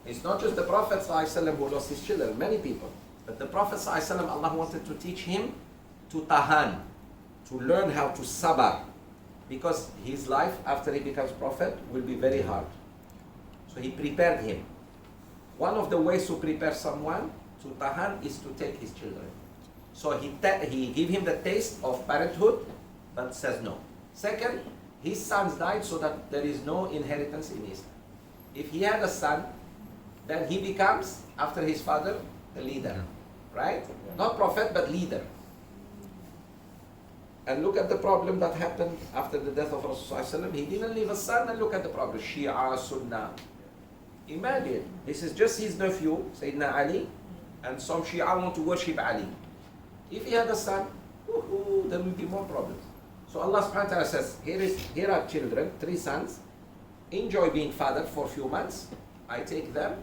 It's not just the Prophet ﷺ who lost his children, many people. But the Prophet ﷺ, Allah wanted to teach him to tahan, to learn how to sabar. Because his life after he becomes Prophet will be very hard. So he prepared him. One of the ways to prepare someone to tahan is to take his children. So he gave him the taste of parenthood, but says no. Second, his sons died so that there is no inheritance in Islam. If he had a son, then he becomes, after his father, the leader. Right? Not prophet, but leader. And look at the problem that happened after the death of Rasulullah. He didn't leave a son, and look at the problem. Shia, Sunnah. Imagine, this is just his nephew, Sayyidina Ali, and some Shia want to worship Ali. If he had a son, there will be more problems. So Allah subhanahu wa ta'ala says, here are children, 3 sons, enjoy being father for a few months. I take them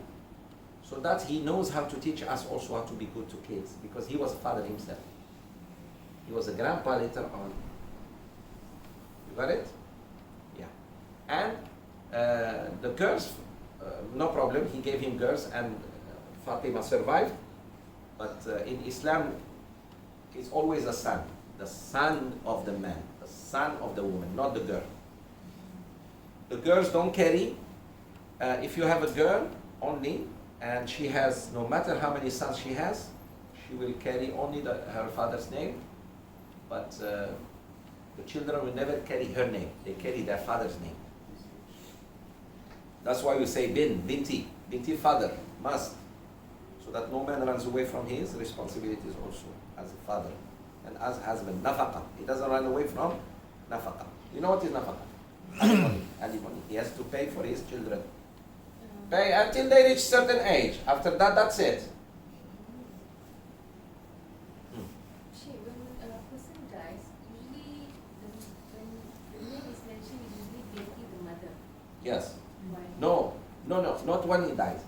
so that he knows how to teach us also how to be good to kids, because he was a father himself. He was a grandpa later on. You got it? Yeah. And the girls, no problem, he gave him girls, and Fatima survived. But in Islam, it's always a son. The son of the man, the son of the woman, not the girl. The girls don't carry. If you have a girl only, and she has, no matter how many sons she has, she will carry only her father's name, but the children will never carry her name. They carry their father's name. That's why we say binti father, must, so that no man runs away from his responsibilities also as a father and as husband. Nafaqa, he doesn't run away from nafaqa. You know what is nafaqa? Alimony. Alimony. He has to pay for his children. Pay until they reach certain age. After that, that's it. Sheikh, when a person dies, usually when the name is mentioned, it's usually Yes. Why? No, not when he dies.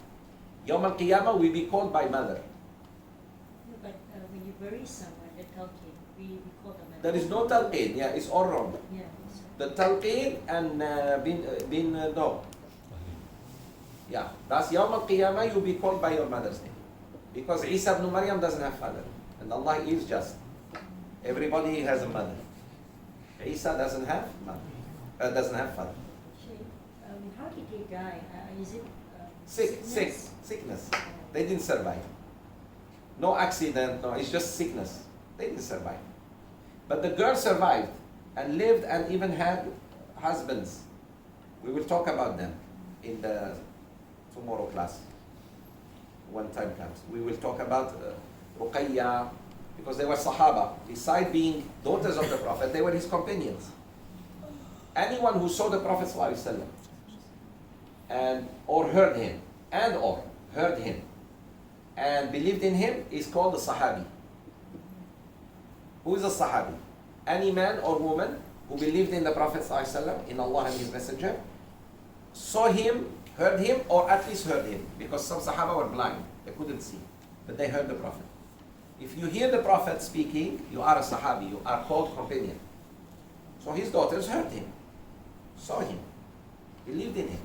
Yawm al-Qiyamah will be called by mother. No, but when you bury someone, the talqin, we call them. There is no talqin. Yeah, it's all wrong. Yeah. The talqin and no. Yeah, that's Yawm al-Qiyamah, you'll be called by your mother's name. Because Isa ibn Maryam doesn't have father. And Allah is just. Everybody has a mother. Isa doesn't have mother. Doesn't have father. Sheikh, how did they die? Is it Sickness. They didn't survive. No accident, no, it's just sickness. They didn't survive. But the girl survived and lived and even had husbands. We will talk about them in the tomorrow class. When time comes. We will talk about Ruqayya, because they were Sahaba. Besides being daughters of the Prophet, they were his companions. Anyone who saw the Prophet ﷺ and or heard him and believed in him is called a Sahabi. Who is a Sahabi? Any man or woman who believed in the Prophet ﷺ, in Allah and His Messenger, saw him, heard him, or at least heard him, because some Sahaba were blind, they couldn't see, but they heard the Prophet. If you hear the Prophet speaking, you are a Sahabi, you are called companion. So his daughters heard him, saw him, believed in him.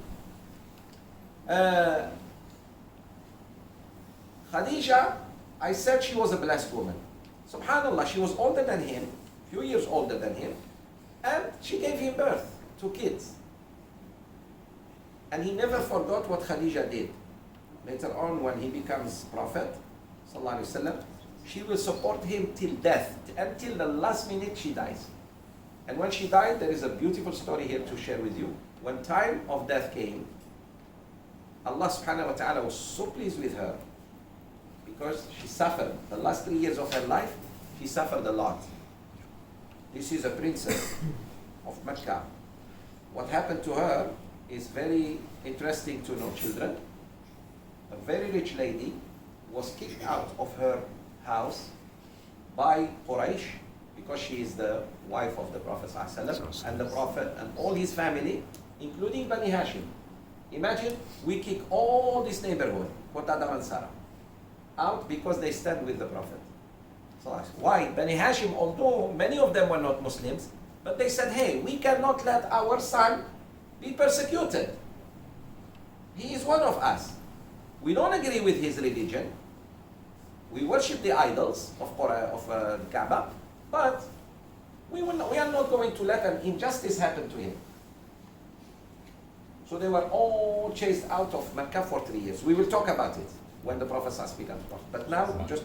Khadija, I said she was a blessed woman. Subhanallah, she was older than him, few years older than him, and she gave him birth to kids. And he never forgot what Khadija did. Later on, when he becomes Prophet, sallallahu alaihi wasallam, she will support him till death, until the last minute she dies. And when she died, there is a beautiful story here to share with you. When time of death came, Allah subhanahu wa ta'ala was so pleased with her because she suffered. The last 3 years of her life, she suffered a lot. This is a princess of Mecca. What happened to her is very interesting to know, children. A very rich lady was kicked out of her house by Quraysh because she is the wife of the Prophet ﷺ, and the Prophet and all his family, including Bani Hashim. Imagine we kick all this neighborhood, Kota Damansara, out because they stand with the Prophet. So why? Bani Hashim, although many of them were not Muslims, but they said, hey, we cannot let our son be persecuted. He is one of us. We don't agree with his religion. We worship the idols of Kaaba, but we are not going to let an injustice happen to him. So they were all chased out of Mecca for 3 years. We will talk about it when the Prophet began to talk. But now, just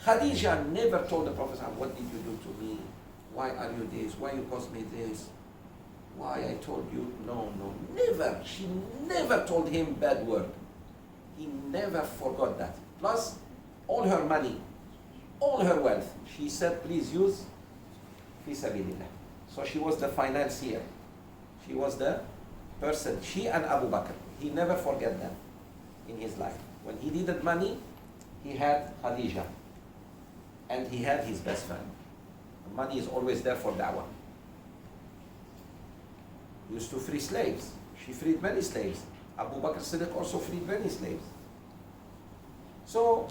Khadija never told the Prophet, what did you do to me? Why are you this? Why you caused me this? Why I told you? No, never. She never told him bad word. He never forgot that. Plus, all her money, all her wealth, she said, please use fi sabilillah. So she was the financier. She was the person, she and Abu Bakr. He never forget them in his life. When he needed money, he had Khadija. And he had his best friend. The money is always there for da'wah. He used to free slaves. She freed many slaves. Abu Bakr Siddiq also freed many slaves. So,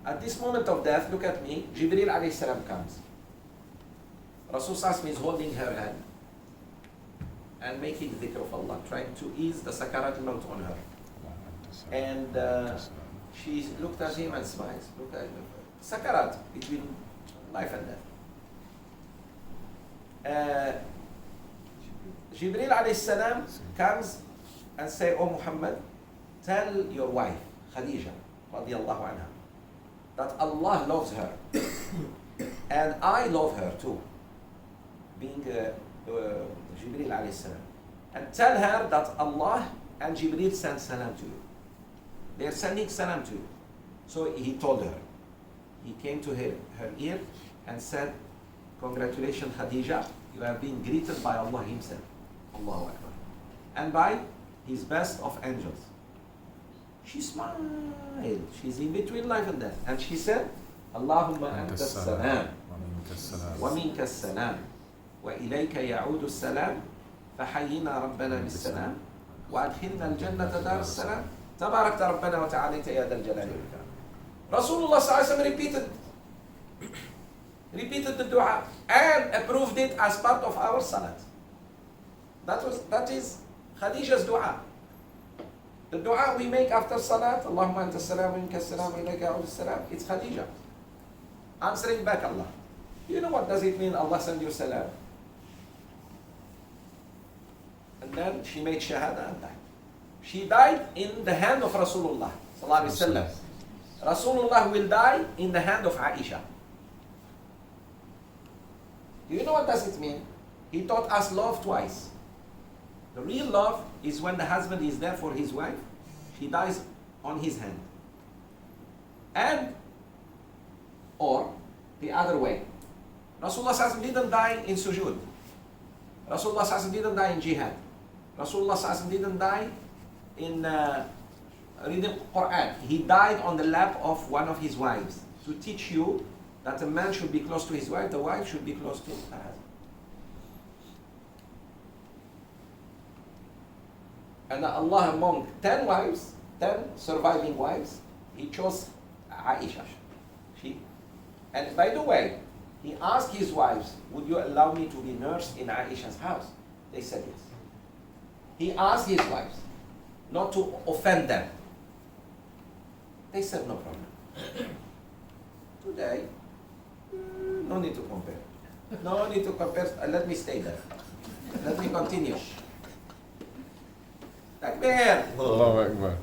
at this moment of death, look at me, Jibreel alayhi salam comes. Rasul Sasmi is holding her hand and making dhikr of Allah, trying to ease the sakarat al-maut on her. And she looked at him and smiles. Look at sakarat, between life and death. Jibreel alayhi salam comes and say, "Oh Muhammad, tell your wife, Khadija, radiallahu anha, that Allah loves her and I love her too," being Jibreel alayhi salam. And tell her that Allah and Jibreel send salam to you. They are sending salam to you. So he told her. He came to her ear and said, "Congratulations, Khadija, you have been greeted by Allah Himself." Allahu Akbar. And by His best of angels. She smiled. She's in between life and death. And she said, "Allahumma anta as-salam, wa minka as-salam, wa ilayka ya'udu as-salam, فحيينا ربنا بالسلام وأدخلنا الجنة دار السلام تبارك ربنا وتعالى يا ذا الجلال والإكرام. Rasulullah repeated the dua and approved it as part of our salat. That is Khadija's dua. The dua we make after salat, Allahumma anta salam minka salam ilayka ya'ud salam, it's Khadija. Answering back Allah. You know what does it mean, Allah send you salam? And then she made shahada and died. She died in the hand of Rasulullah sallallahu alaihi wasallam. Rasulullah will die in the hand of Aisha. Do you know what does it mean? He taught us love twice. The real love is when the husband is there for his wife, she dies on his hand. And, or, the other way. Rasulullah sallallahu didn't die in sujood. Rasulullah sallallahu didn't die in jihad. Rasulullah sallallahu didn't die in reading Quran. He died on the lap of one of his wives to teach you that a man should be close to his wife, the wife should be close to her husband. And Allah, among 10 wives, 10 surviving wives, He chose Aisha. And by the way, He asked his wives, would you allow me to be nurse in Aisha's house? They said yes. He asked his wives not to offend them. They said no problem. Today, no need to compare. No need to compare. Let me stay there. Let me continue. Takbir. Allahu Akbar.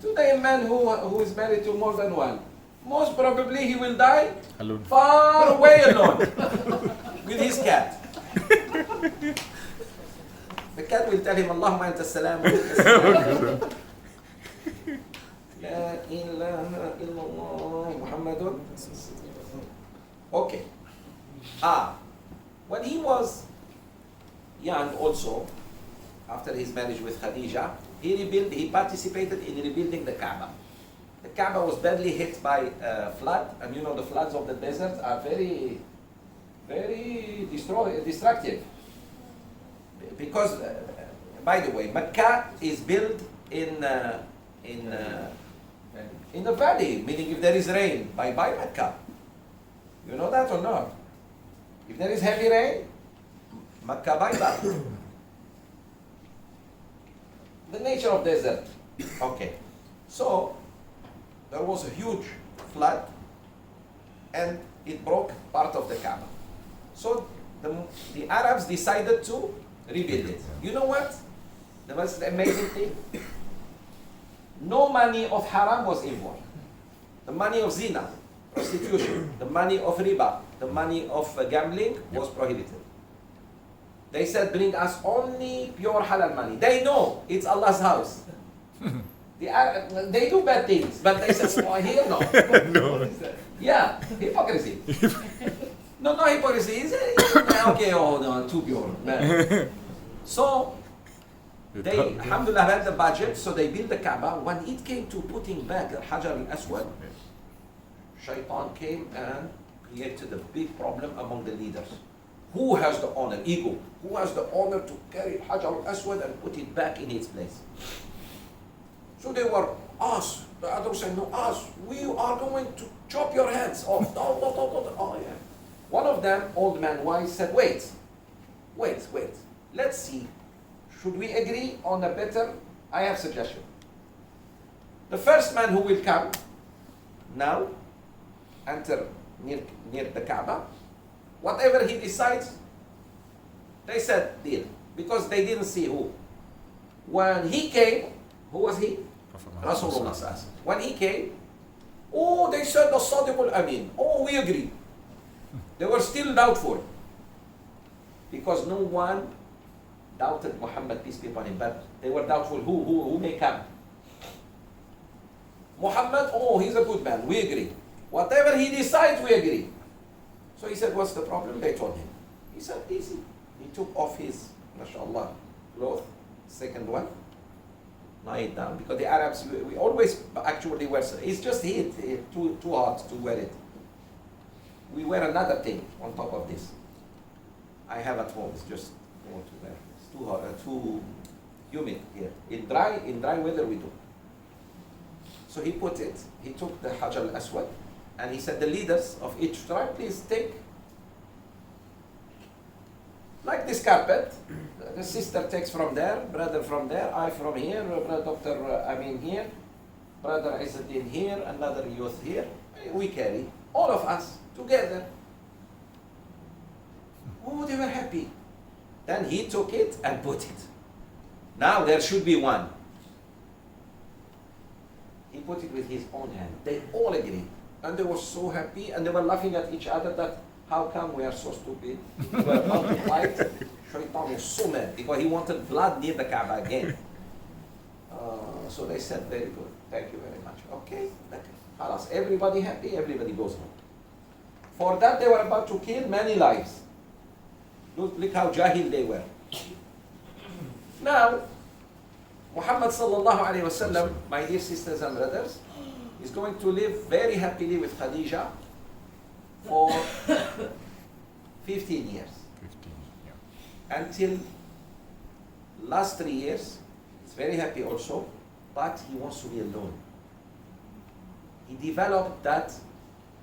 Today, a man who is married to more than one, most probably he will die Alone. far away alone with his cat. The cat will tell him, Allahumma anta salam wa minka salam. La ilaha illallah Muhammadun. Okay. When he was young also, after his marriage with Khadija, he participated in rebuilding the Kaaba. The Kaaba was badly hit by flood, and you know the floods of the desert are very, very destructive. Because, by the way, Mecca is built in a valley, meaning if there is rain, bye-bye Mecca. You know that or not? If there is heavy rain, Mecca bye-bye. The nature of desert. Okay. So, there was a huge flood and it broke part of the Kaaba. So, the Arabs decided to rebuild it. You know what? The most amazing thing? No money of haram was involved. The money of zina, prostitution, the money of riba, the money of gambling was prohibited. They said, bring us only pure halal money. They know it's Allah's house. They do bad things, but they said, oh, here no. No. Yeah, hypocrisy. No hypocrisy. Okay, oh no, too pure. Man. So, they, alhamdulillah, had the budget, so they built the Kaaba. When it came to putting back Hajar al-Aswad, Shaitan came and created a big problem among the leaders. Who has the honor? Ego. Who has the honor to carry Hajar al-Aswad and put it back in its place? So they were, us. The others said, no, us. We are going to chop your heads off. Oh, yeah. One of them, old man wise, said, wait. Let's see. Should we agree on a better? I have suggestion. The first man who will come, now, enter near the Kaaba, whatever he decides, they said deal. Because they didn't see who. When he came, who was he? Rasulullah. When he came, they said the Sadiq al-Amin. We agree. They were still doubtful. Because no one doubted Muhammad, peace be upon him, but they were doubtful who may come. Muhammad, he's a good man, we agree. Whatever he decides, we agree. So he said, what's the problem? They told him. He said, easy. He took off his, mashallah, cloth, second one, lie it down, because the Arabs, we always actually wear, it's just heat, too hot to wear it. We wear another thing on top of this. I have at home. It's just go to there. It's too hot, too humid here. In dry weather we do. So he put it. He took the Hajar al-Aswad, and he said, the leaders of each tribe, please take like this carpet. The sister takes from there, brother from there, I from here, brother Dr. Amin here, brother Izzuddin here, another youth here. We carry all of us together. Oh, they were happy. Then he took it and put it. Now there should be one. He put it with his own hand. They all agreed. And they were so happy, and they were laughing at each other that how come we are so stupid? We were about to fight. Shaitan was so mad because he wanted blood near the Kaaba again. So they said, very good. Thank you very much. Okay. Halas. Everybody happy, everybody goes home. For that they were about to kill many lives. Look how jahil they were. Now, Muhammad sallallahu alayhi wasallam, my dear sisters and brothers, is going to live very happily with Khadija for 15 years. 15, yeah. Until last 3 years, he's very happy also, but he wants to be alone. He developed that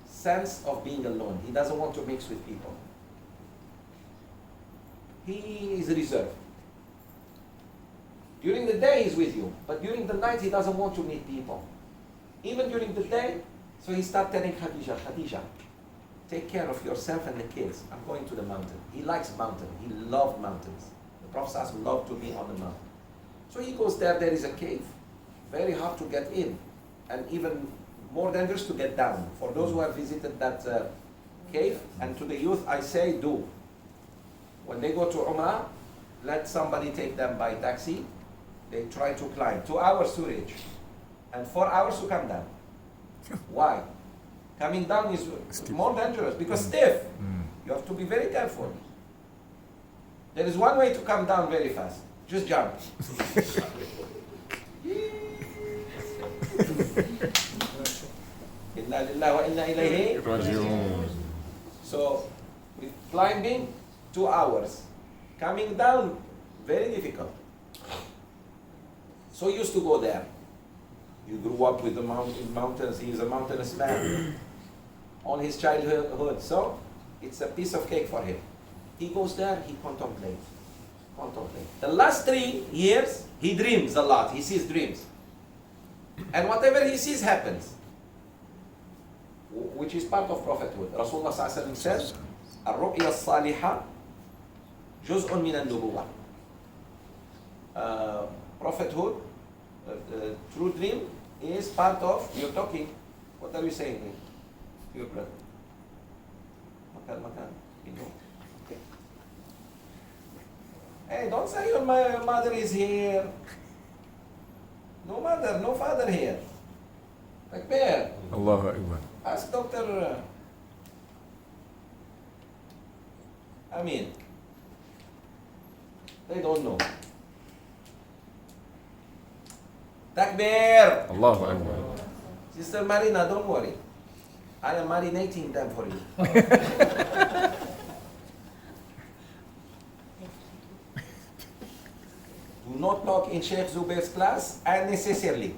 sense of being alone. He doesn't want to mix with people. He is reserved. During the day he's with you, but during the night he doesn't want to meet people. Even during the day, so he started telling Khadija, take care of yourself and the kids. I'm going to the mountain. He likes mountain. He loved mountains. The Prophet ﷺ loved to be on the mountain. So he goes there. There is a cave, very hard to get in, and even more dangerous to get down. For those who have visited that cave, and to the youth I say, do. When they go to Umrah, let somebody take them by taxi. They try to climb. 2 hours to reach, and 4 hours to come down. Why? Coming down is more dangerous because stiff. You have to be very careful. There is one way to come down very fast. Just jump. Inna lillahi wa inna ilayhi Rajiun. So, with climbing, 2 hours. Coming down, very difficult. So he used to go there. He grew up with the mountains. He is a mountainous man. All his childhood. So, it's a piece of cake for him. He goes there, he contemplates. The last 3 years, he dreams a lot. He sees dreams. And whatever he sees happens. Which is part of prophethood. Rasulullah ﷺ says, الرؤيا الصالحة جزء من النبوة. Prophethood, true dream, is part of, you're talking, what are you saying here? Your brother. Makan, you know. Okay. Hey, don't say your mother is here. No mother, no father here. Takbir. Allahu Akbar. Ask Dr. Amin. They don't know. Takbir. Allahu Akbar. Sister Marina, don't worry. I am marinating them for you. Do not talk in Sheikh Zoubir's class unnecessarily.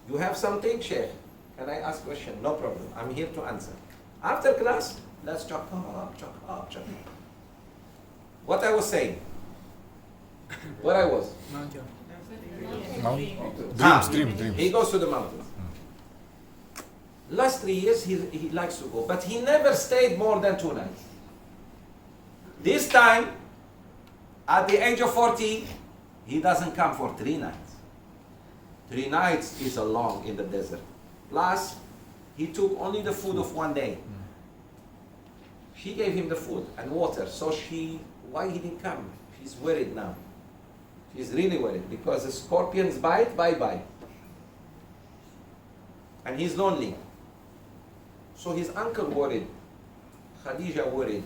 You have something, Sheikh? Can I ask a question? No problem. I'm here to answer. After class, let's talk up. What I was saying. Where I was. Dreams. He goes to the mountains. Last 3 years, he likes to go, but he never stayed more than 2 nights. This time, at the age of 40, he doesn't come for 3 nights. 3 nights is a long in the desert. Plus, he took only the food of 1 day. She gave him the food and water, so why he didn't come? She's worried now. She's really worried because the scorpions bite, bye-bye. And he's lonely. So his uncle worried, Khadija worried,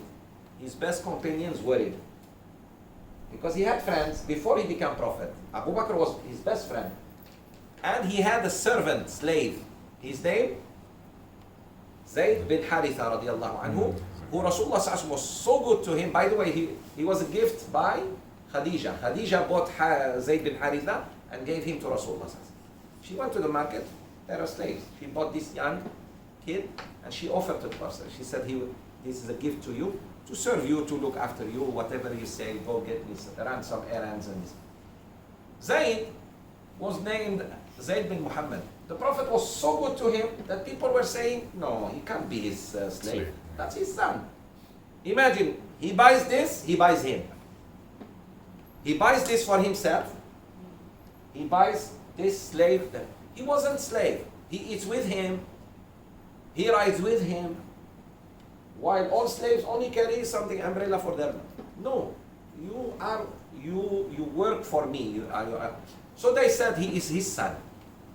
his best companions worried. Because he had friends before he became prophet. Abu Bakr was his best friend. And he had a servant, slave. His name? Zayd bin Haritha radiallahu anhu. who Rasulullah sallallahu alaihi wasallam was so good to him. By the way, he was a gift by Khadija. Khadija bought Zayd bin Haritha and gave him to Rasulullah sallallahu alaihi wasallam. She went to the market, there are slaves. She bought this young kid and she offered to the Prophet. She said, this is a gift to you, to serve you, to look after you, whatever you say, go get me, run some errands and this. Zayd was named Zayd bin Muhammad. The Prophet was so good to him that people were saying, no, he can't be his slave. That's his son. Imagine, he buys this, he buys him. He buys this for himself. He buys this slave. He wasn't slave. He eats with him. He rides with him. While all slaves only carry something, umbrella for them. No, you work for me. So they said he is his son.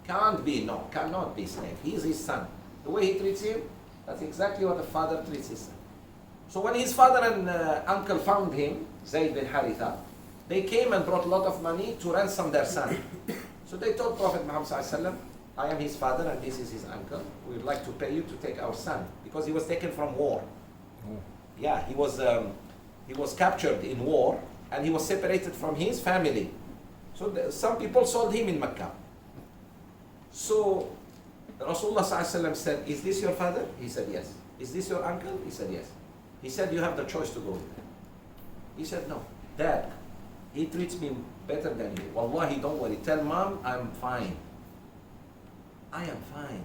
Can't be, no, cannot be slave. He is his son. The way he treats him, that's exactly what the father treats his son. So when his father and uncle found him, Zayd bin Haritha, they came and brought a lot of money to ransom their son. So they told Prophet Muhammad sallallahu alaihi wasallam, I am his father and this is his uncle. We would like to pay you to take our son because he was taken from war. Yeah, he was captured in war and he was separated from his family. So some people sold him in Mecca. So Rasulullah sallallahu alaihi wasallam said, is this your father? He said, yes. Is this your uncle? He said, yes. He said, you have the choice to go with him. He said, no. Dad, he treats me better than you. Wallahi, don't worry. Tell mom I'm fine. I am fine.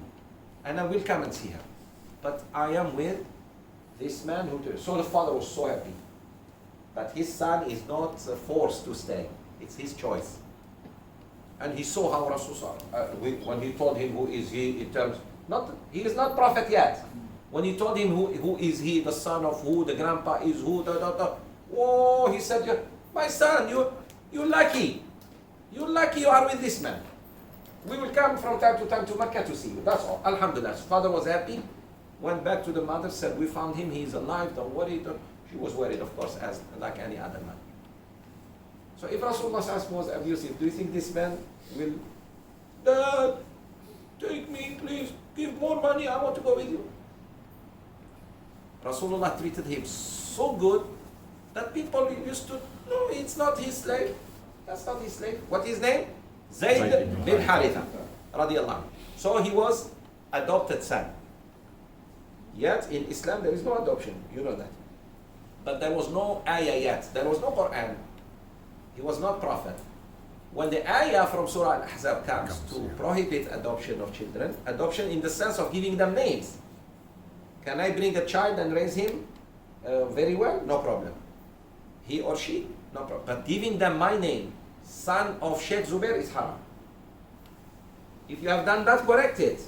And I will come and see her. But I am with this man who... So the father was so happy that his son is not forced to stay. It's his choice. And he saw how Rasul, when he told him who is he, in terms... he is not prophet yet. When he told him who is he, the son of who, the grandpa is who, oh, he said, my son, you're lucky. You're lucky you are with this man. We will come from time to time to Mecca to see you. That's all. Alhamdulillah. His father was happy. Went back to the mother, said, we found him, he is alive, don't worry. She was worried, of course, as like any other man. So if Rasulullah was abusive, do you think this man will, Dad, take me, please, give more money, I want to go with you. Rasulullah treated him so good that people used to, no, it's not his slave. That's not his slave. What is his name? Zayd bin Haritha, radiallahu. So he was adopted son. Yet in Islam there is no adoption, you know that. But there was no ayah yet. There was no Quran. He was not prophet. When the ayah from Surah Al-Ahzab comes to prohibit adoption of children, adoption in the sense of giving them names. Can I bring a child and raise him very well? No problem. He or she? No problem. But giving them my name, son of Sheikh Zoubir, is haram. If you have done that, correct it.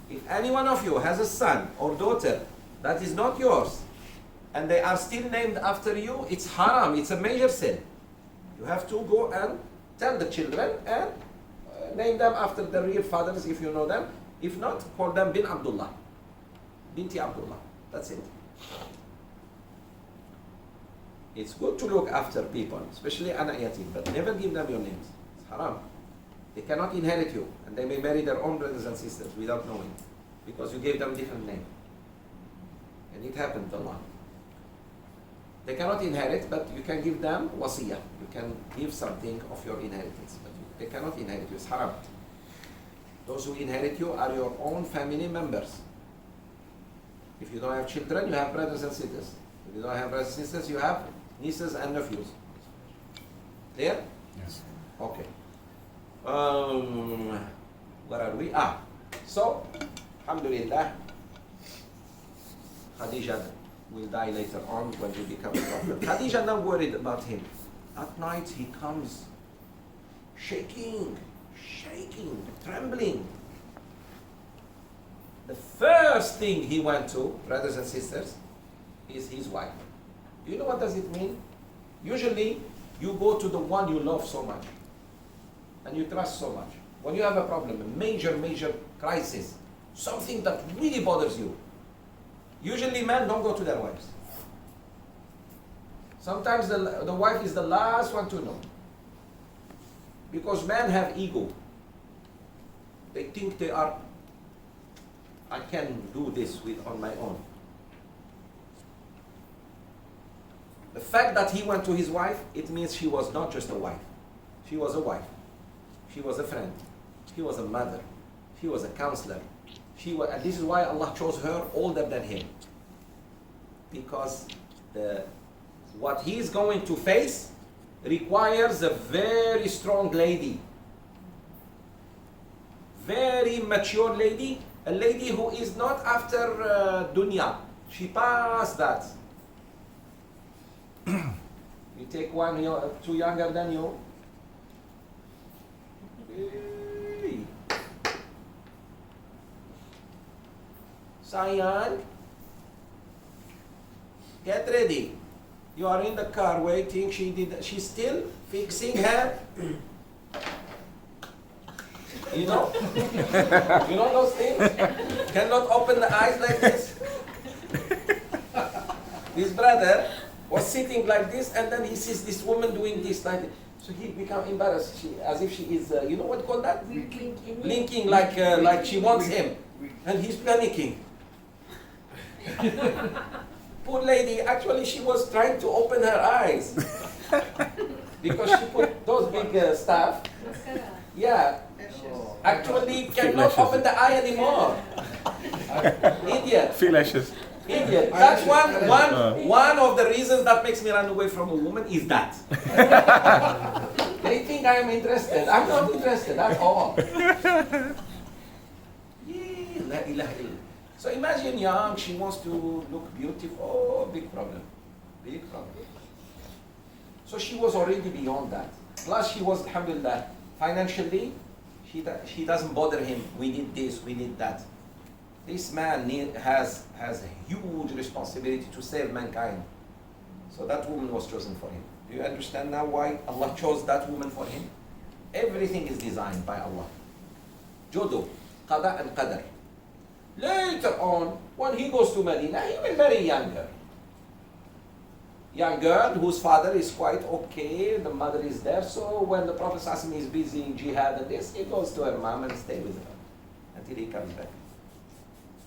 If any one of you has a son or daughter that is not yours, and they are still named after you, it's haram, it's a major sin. You have to go and tell the children and name them after the real fathers if you know them. If not, call them bin Abdullah. Binti Abdullah. That's it. It's good to look after people, especially ana yatim, but never give them your names. It's haram. They cannot inherit you, and they may marry their own brothers and sisters without knowing, because you gave them a different name. And it happened a lot. They cannot inherit, but you can give them wasiyah. You can give something of your inheritance, but they cannot inherit you. It's haram. Those who inherit you are your own family members. If you don't have children, you have brothers and sisters. If you don't have brothers and sisters, you have nieces and nephews. Clear? Yes. Okay. Where are we? So, alhamdulillah, Khadija will die later on when he becomes a prophet. Khadija not worried about him. At night he comes shaking, trembling. The first thing he went to, brothers and sisters, is his wife. Do you know what does it mean? Usually, you go to the one you love so much and you trust so much. When you have a problem, a major crisis, something that really bothers you, usually men don't go to their wives. Sometimes the wife is the last one to know. Because men have ego. They think I can do this on my own. fact that he went to his wife, it means she was not just a wife. She was a wife. She was a friend. She was a mother. She was a counselor. And this is why Allah chose her older than him. Because what he is going to face requires a very strong lady. Very mature lady. A lady who is not after dunya. She passed that. You take one too younger than you. Hey. Sayan, get ready. You are in the car waiting. She's still fixing her. You know? You know those things? Cannot open the eyes like this. His brother was sitting like this, and then he sees this woman doing this like this. So he become embarrassed, as if she is, you know what you call that? Blinking like she wants him. And he's panicking. Poor lady, actually she was trying to open her eyes. Because she put those big stuff. Yeah. Actually cannot open the eye anymore. Idiot. Eyelashes. Idiot. That's one of the reasons that makes me run away from a woman is that. They think I am interested. I'm not interested at all. La ilaha illallah. So imagine young, she wants to look beautiful. Oh, big problem. Big problem. So she was already beyond that. Plus she was, alhamdulillah, financially, she doesn't bother him. We need this, we need that. This man has a huge responsibility to save mankind. So that woman was chosen for him. Do you understand now why Allah chose that woman for him? Everything is designed by Allah. Jodo, qada and qadar. Later on, when he goes to Medina, he will marry younger. Young girl whose father is quite okay, the mother is there. So when the Prophet ﷺ is busy in jihad and this, he goes to her mom and stays with her until he comes back.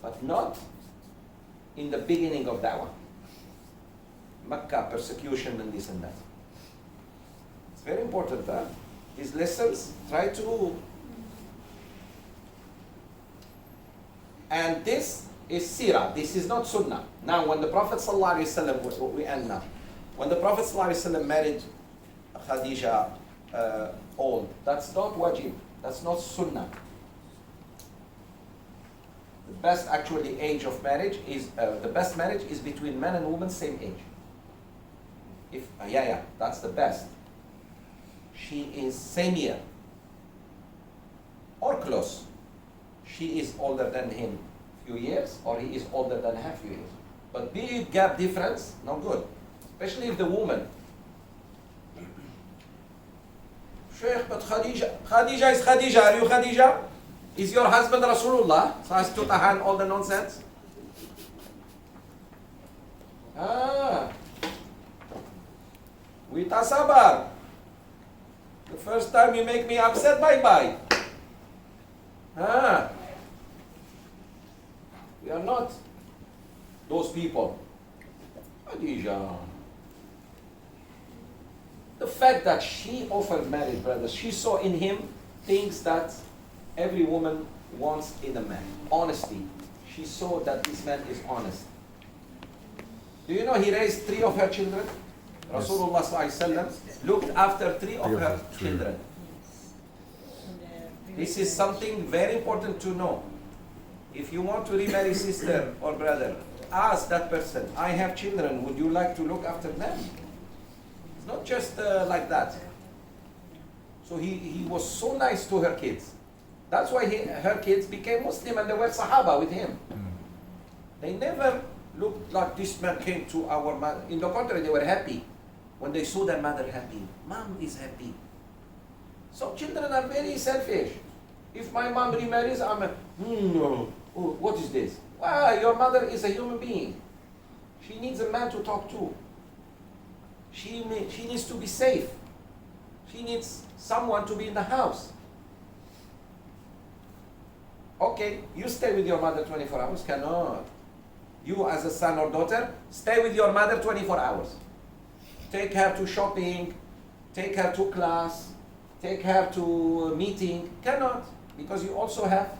But not in the beginning of da'wah. Makkah, persecution and this and that. It's very important, huh? These lessons, try to... And this is Seerah, this is not Sunnah. Now when the Prophet ﷺ, we end now. When the Prophet ﷺ married Khadija old, that's not wajib, that's not Sunnah. The best actually age of marriage is, the best marriage is between men and women same age. If, that's the best. She is same year or close. She is older than him few years, or he is older than half few years. But big gap difference, no good. Especially if the woman. Sheikh, but Khadija is Khadija. Are you Khadija? Is your husband Rasulullah? So as to tahan all the nonsense. Wita sabar. The first time you make me upset, bye-bye. We are not those people. Khadija. The fact that she offered marriage, brothers, she saw in him things that every woman wants in a man. Honesty. She saw that this man is honest. Do you know he raised 3 of her children? Yes. Rasulullah ﷺ looked after 3 of her children. This is something very important to know. If you want to remarry sister or brother, ask that person, I have children, would you like to look after them? It's not just like that. So he was so nice to her kids. That's why her kids became Muslim and they were Sahaba with him. They never looked like this man came to our mother. In the contrary, they were happy when they saw their mother happy. Mom is happy. Some children are very selfish. If my mom remarries, I'm what is this? Well, your mother is a human being. She needs a man to talk to. She needs to be safe. She needs someone to be in the house. Okay, you stay with your mother 24 hours. Cannot. You as a son or daughter, stay with your mother 24 hours. take her to shopping, take her to class, take her to a meeting. Cannot, because you also have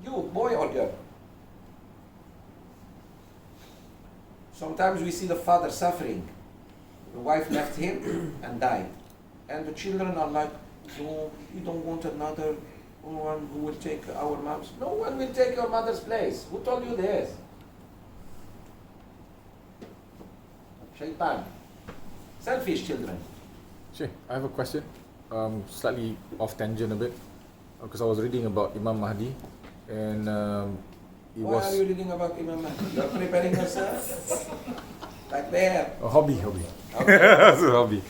you, boy or girl. Sometimes we see the father suffering. The wife left him and died. And the children are like, no, you don't want another one who will take our mom's. No one will take your mother's place. Who told you this? Shaitan. Selfish children. Sheikh, I have a question. Slightly off tangent a bit, because I was reading about Imam Mahdi, and it Why was are you reading about Imam Mahdi? You're preparing yourself? Like there. a hobby. Okay. It's a hobby.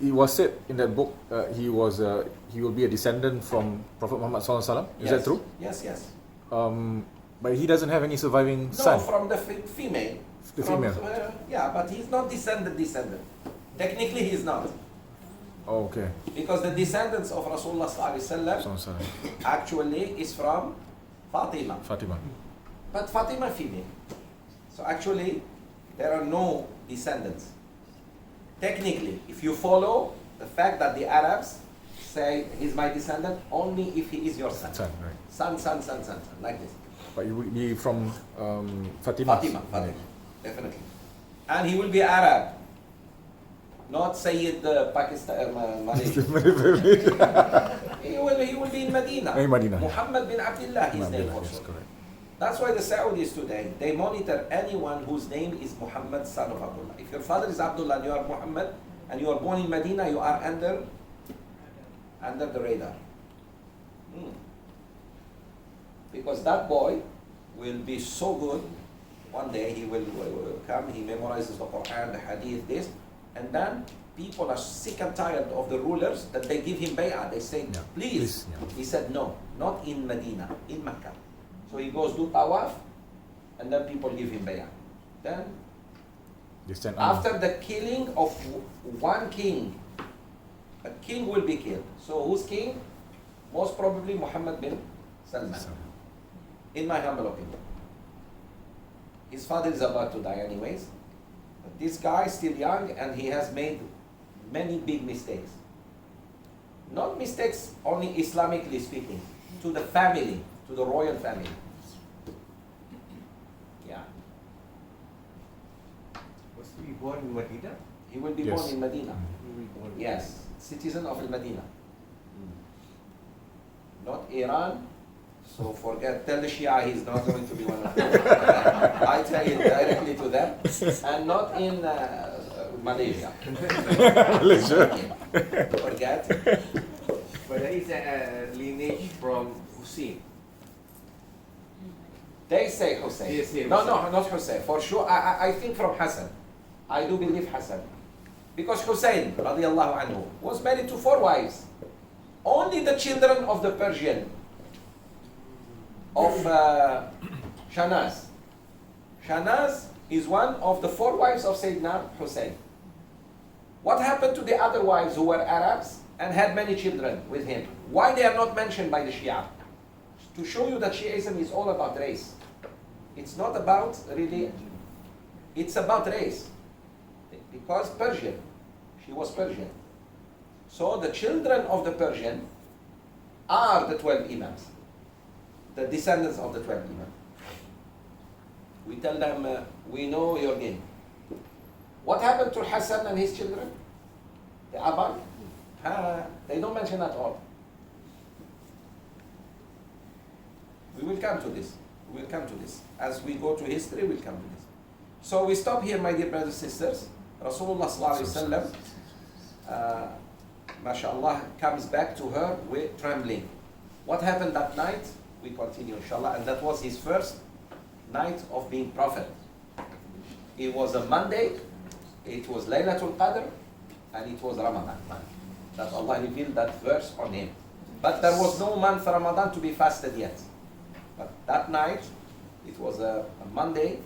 It was said in that book he will be a descendant from Prophet Muhammad SAW. Is that true? Yes, yes. But he doesn't have any surviving No, son. from the female. The From, female. yeah, but he's not descendant. Technically, he's not. Oh, okay. Because the descendants of Rasulullah SAW. actually is from Fatima. Fatima. But Fatima female. So actually, there are no descendants. Technically, if you follow the fact that the Arabs say he's my descendant only if he is your son. Son, right. Son, like this. But he will be from Fatima. Fatima, definitely. And he will be Arab. Not Sayyid Pakistan, Malaysia. he will be in Medina. In Medina. Muhammad bin Abdullah, his name Yes, also. correct. That's why the Saudis today, they monitor anyone whose name is Muhammad, son of Abdullah. If your father is Abdullah and you are Muhammad, and you are born in Medina, you are under the radar. Because that boy will be so good, one day he will come, he memorizes the Quran, the Hadith, this, and then people are sick and tired of the rulers that they give him bay'ah. They say, Yeah, please. please, yeah. He said, no, not in Medina, in Mecca. So he goes do tawaf, and then people give him bay'ah. Then, They stand after the killing of one king, a king will be killed. So who's king? Most probably Muhammad bin Salman. In my humble opinion. His father is about to die anyways. But this guy is still young and he has made many big mistakes. Not mistakes only Islamically speaking, to the family, to the royal family. Yeah. Was he born in Medina? He will be Yes. born in Medina. He will be born in Yes, citizen of Medina. Not Iran. So forget, tell the Shia he's not going to be one of them. I tell it directly to them. And not in Malaysia. Forget. But there is a lineage from Hussein. They say Hussein. Yes, yes, No, Hussein. not Hussein. For sure, I think from Hassan. I do believe Hassan. Because Hussein, radiallahu anhu, was married to 4 wives. Only the children of the Persian, of Shanaz. Shanaz is one of the 4 wives of Sayyidina Hussein. What happened to the other wives who were Arabs and had many children with him? Why they are not mentioned by the Shia? To show you that Shiism is all about race. It's not about really, it's about race. Because Persian, she was Persian. So the children of the Persian are the 12 Imams, the descendants of the 12 Imams. We tell them, we know your name. What happened to Hassan and his children? The Aban? They don't mention at all. We will come to this. We will come to this. As we go to history, we'll come to this. So we stop here, my dear brothers and sisters. Rasulullah sallallahu alaihi wasallam, mashallah, comes back to her with trembling. What happened that night? We continue, inshallah. And that was his first night of being prophet. It was a Monday, it was Laylatul Qadr, and it was Ramadan. That Allah revealed that verse on him. But there was no month Ramadan to be fasted yet. But that night, it was a Monday,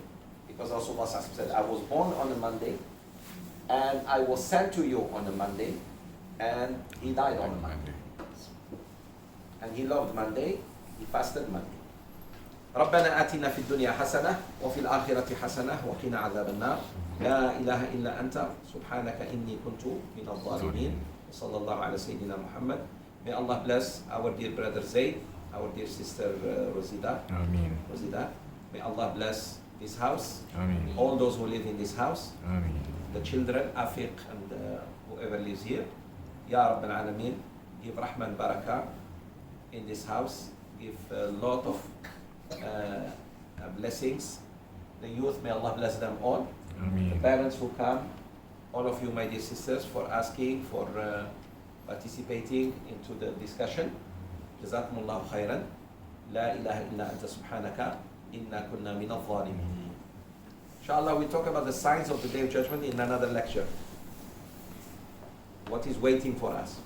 because Rasulullah said, I was born on a Monday, and I was sent to you on a Monday, and he died on a Monday. And he loved Monday, he fasted Monday. ربنا آتنا في الدنيا حسنة وفي الآخرة حسنة وقنا عذاب النار لا إله إلا أنت سبحانك إني كنت من الظالمين وصلى الله على سيدنا محمد. May Allah bless our dear brother Zayd, our dear sister Rosida. Ameen. Rosida. May Allah bless this house, Ameen. all those who live in this house, Ameen. the children, Afiq and whoever lives here. Ya Rabbil Alameen, give Rahman Barakah in this house, give a lot of blessings. The youth, may Allah bless them all. The Ameen. parents who come, all of you, my dear sisters, for asking, for participating into the discussion. Jazakumullahu khairan. La ilaha illa anta subhanaka inna kunna min al-zalimin. Inshallah, we talk about the signs of the Day of Judgment in another lecture. What is waiting for us?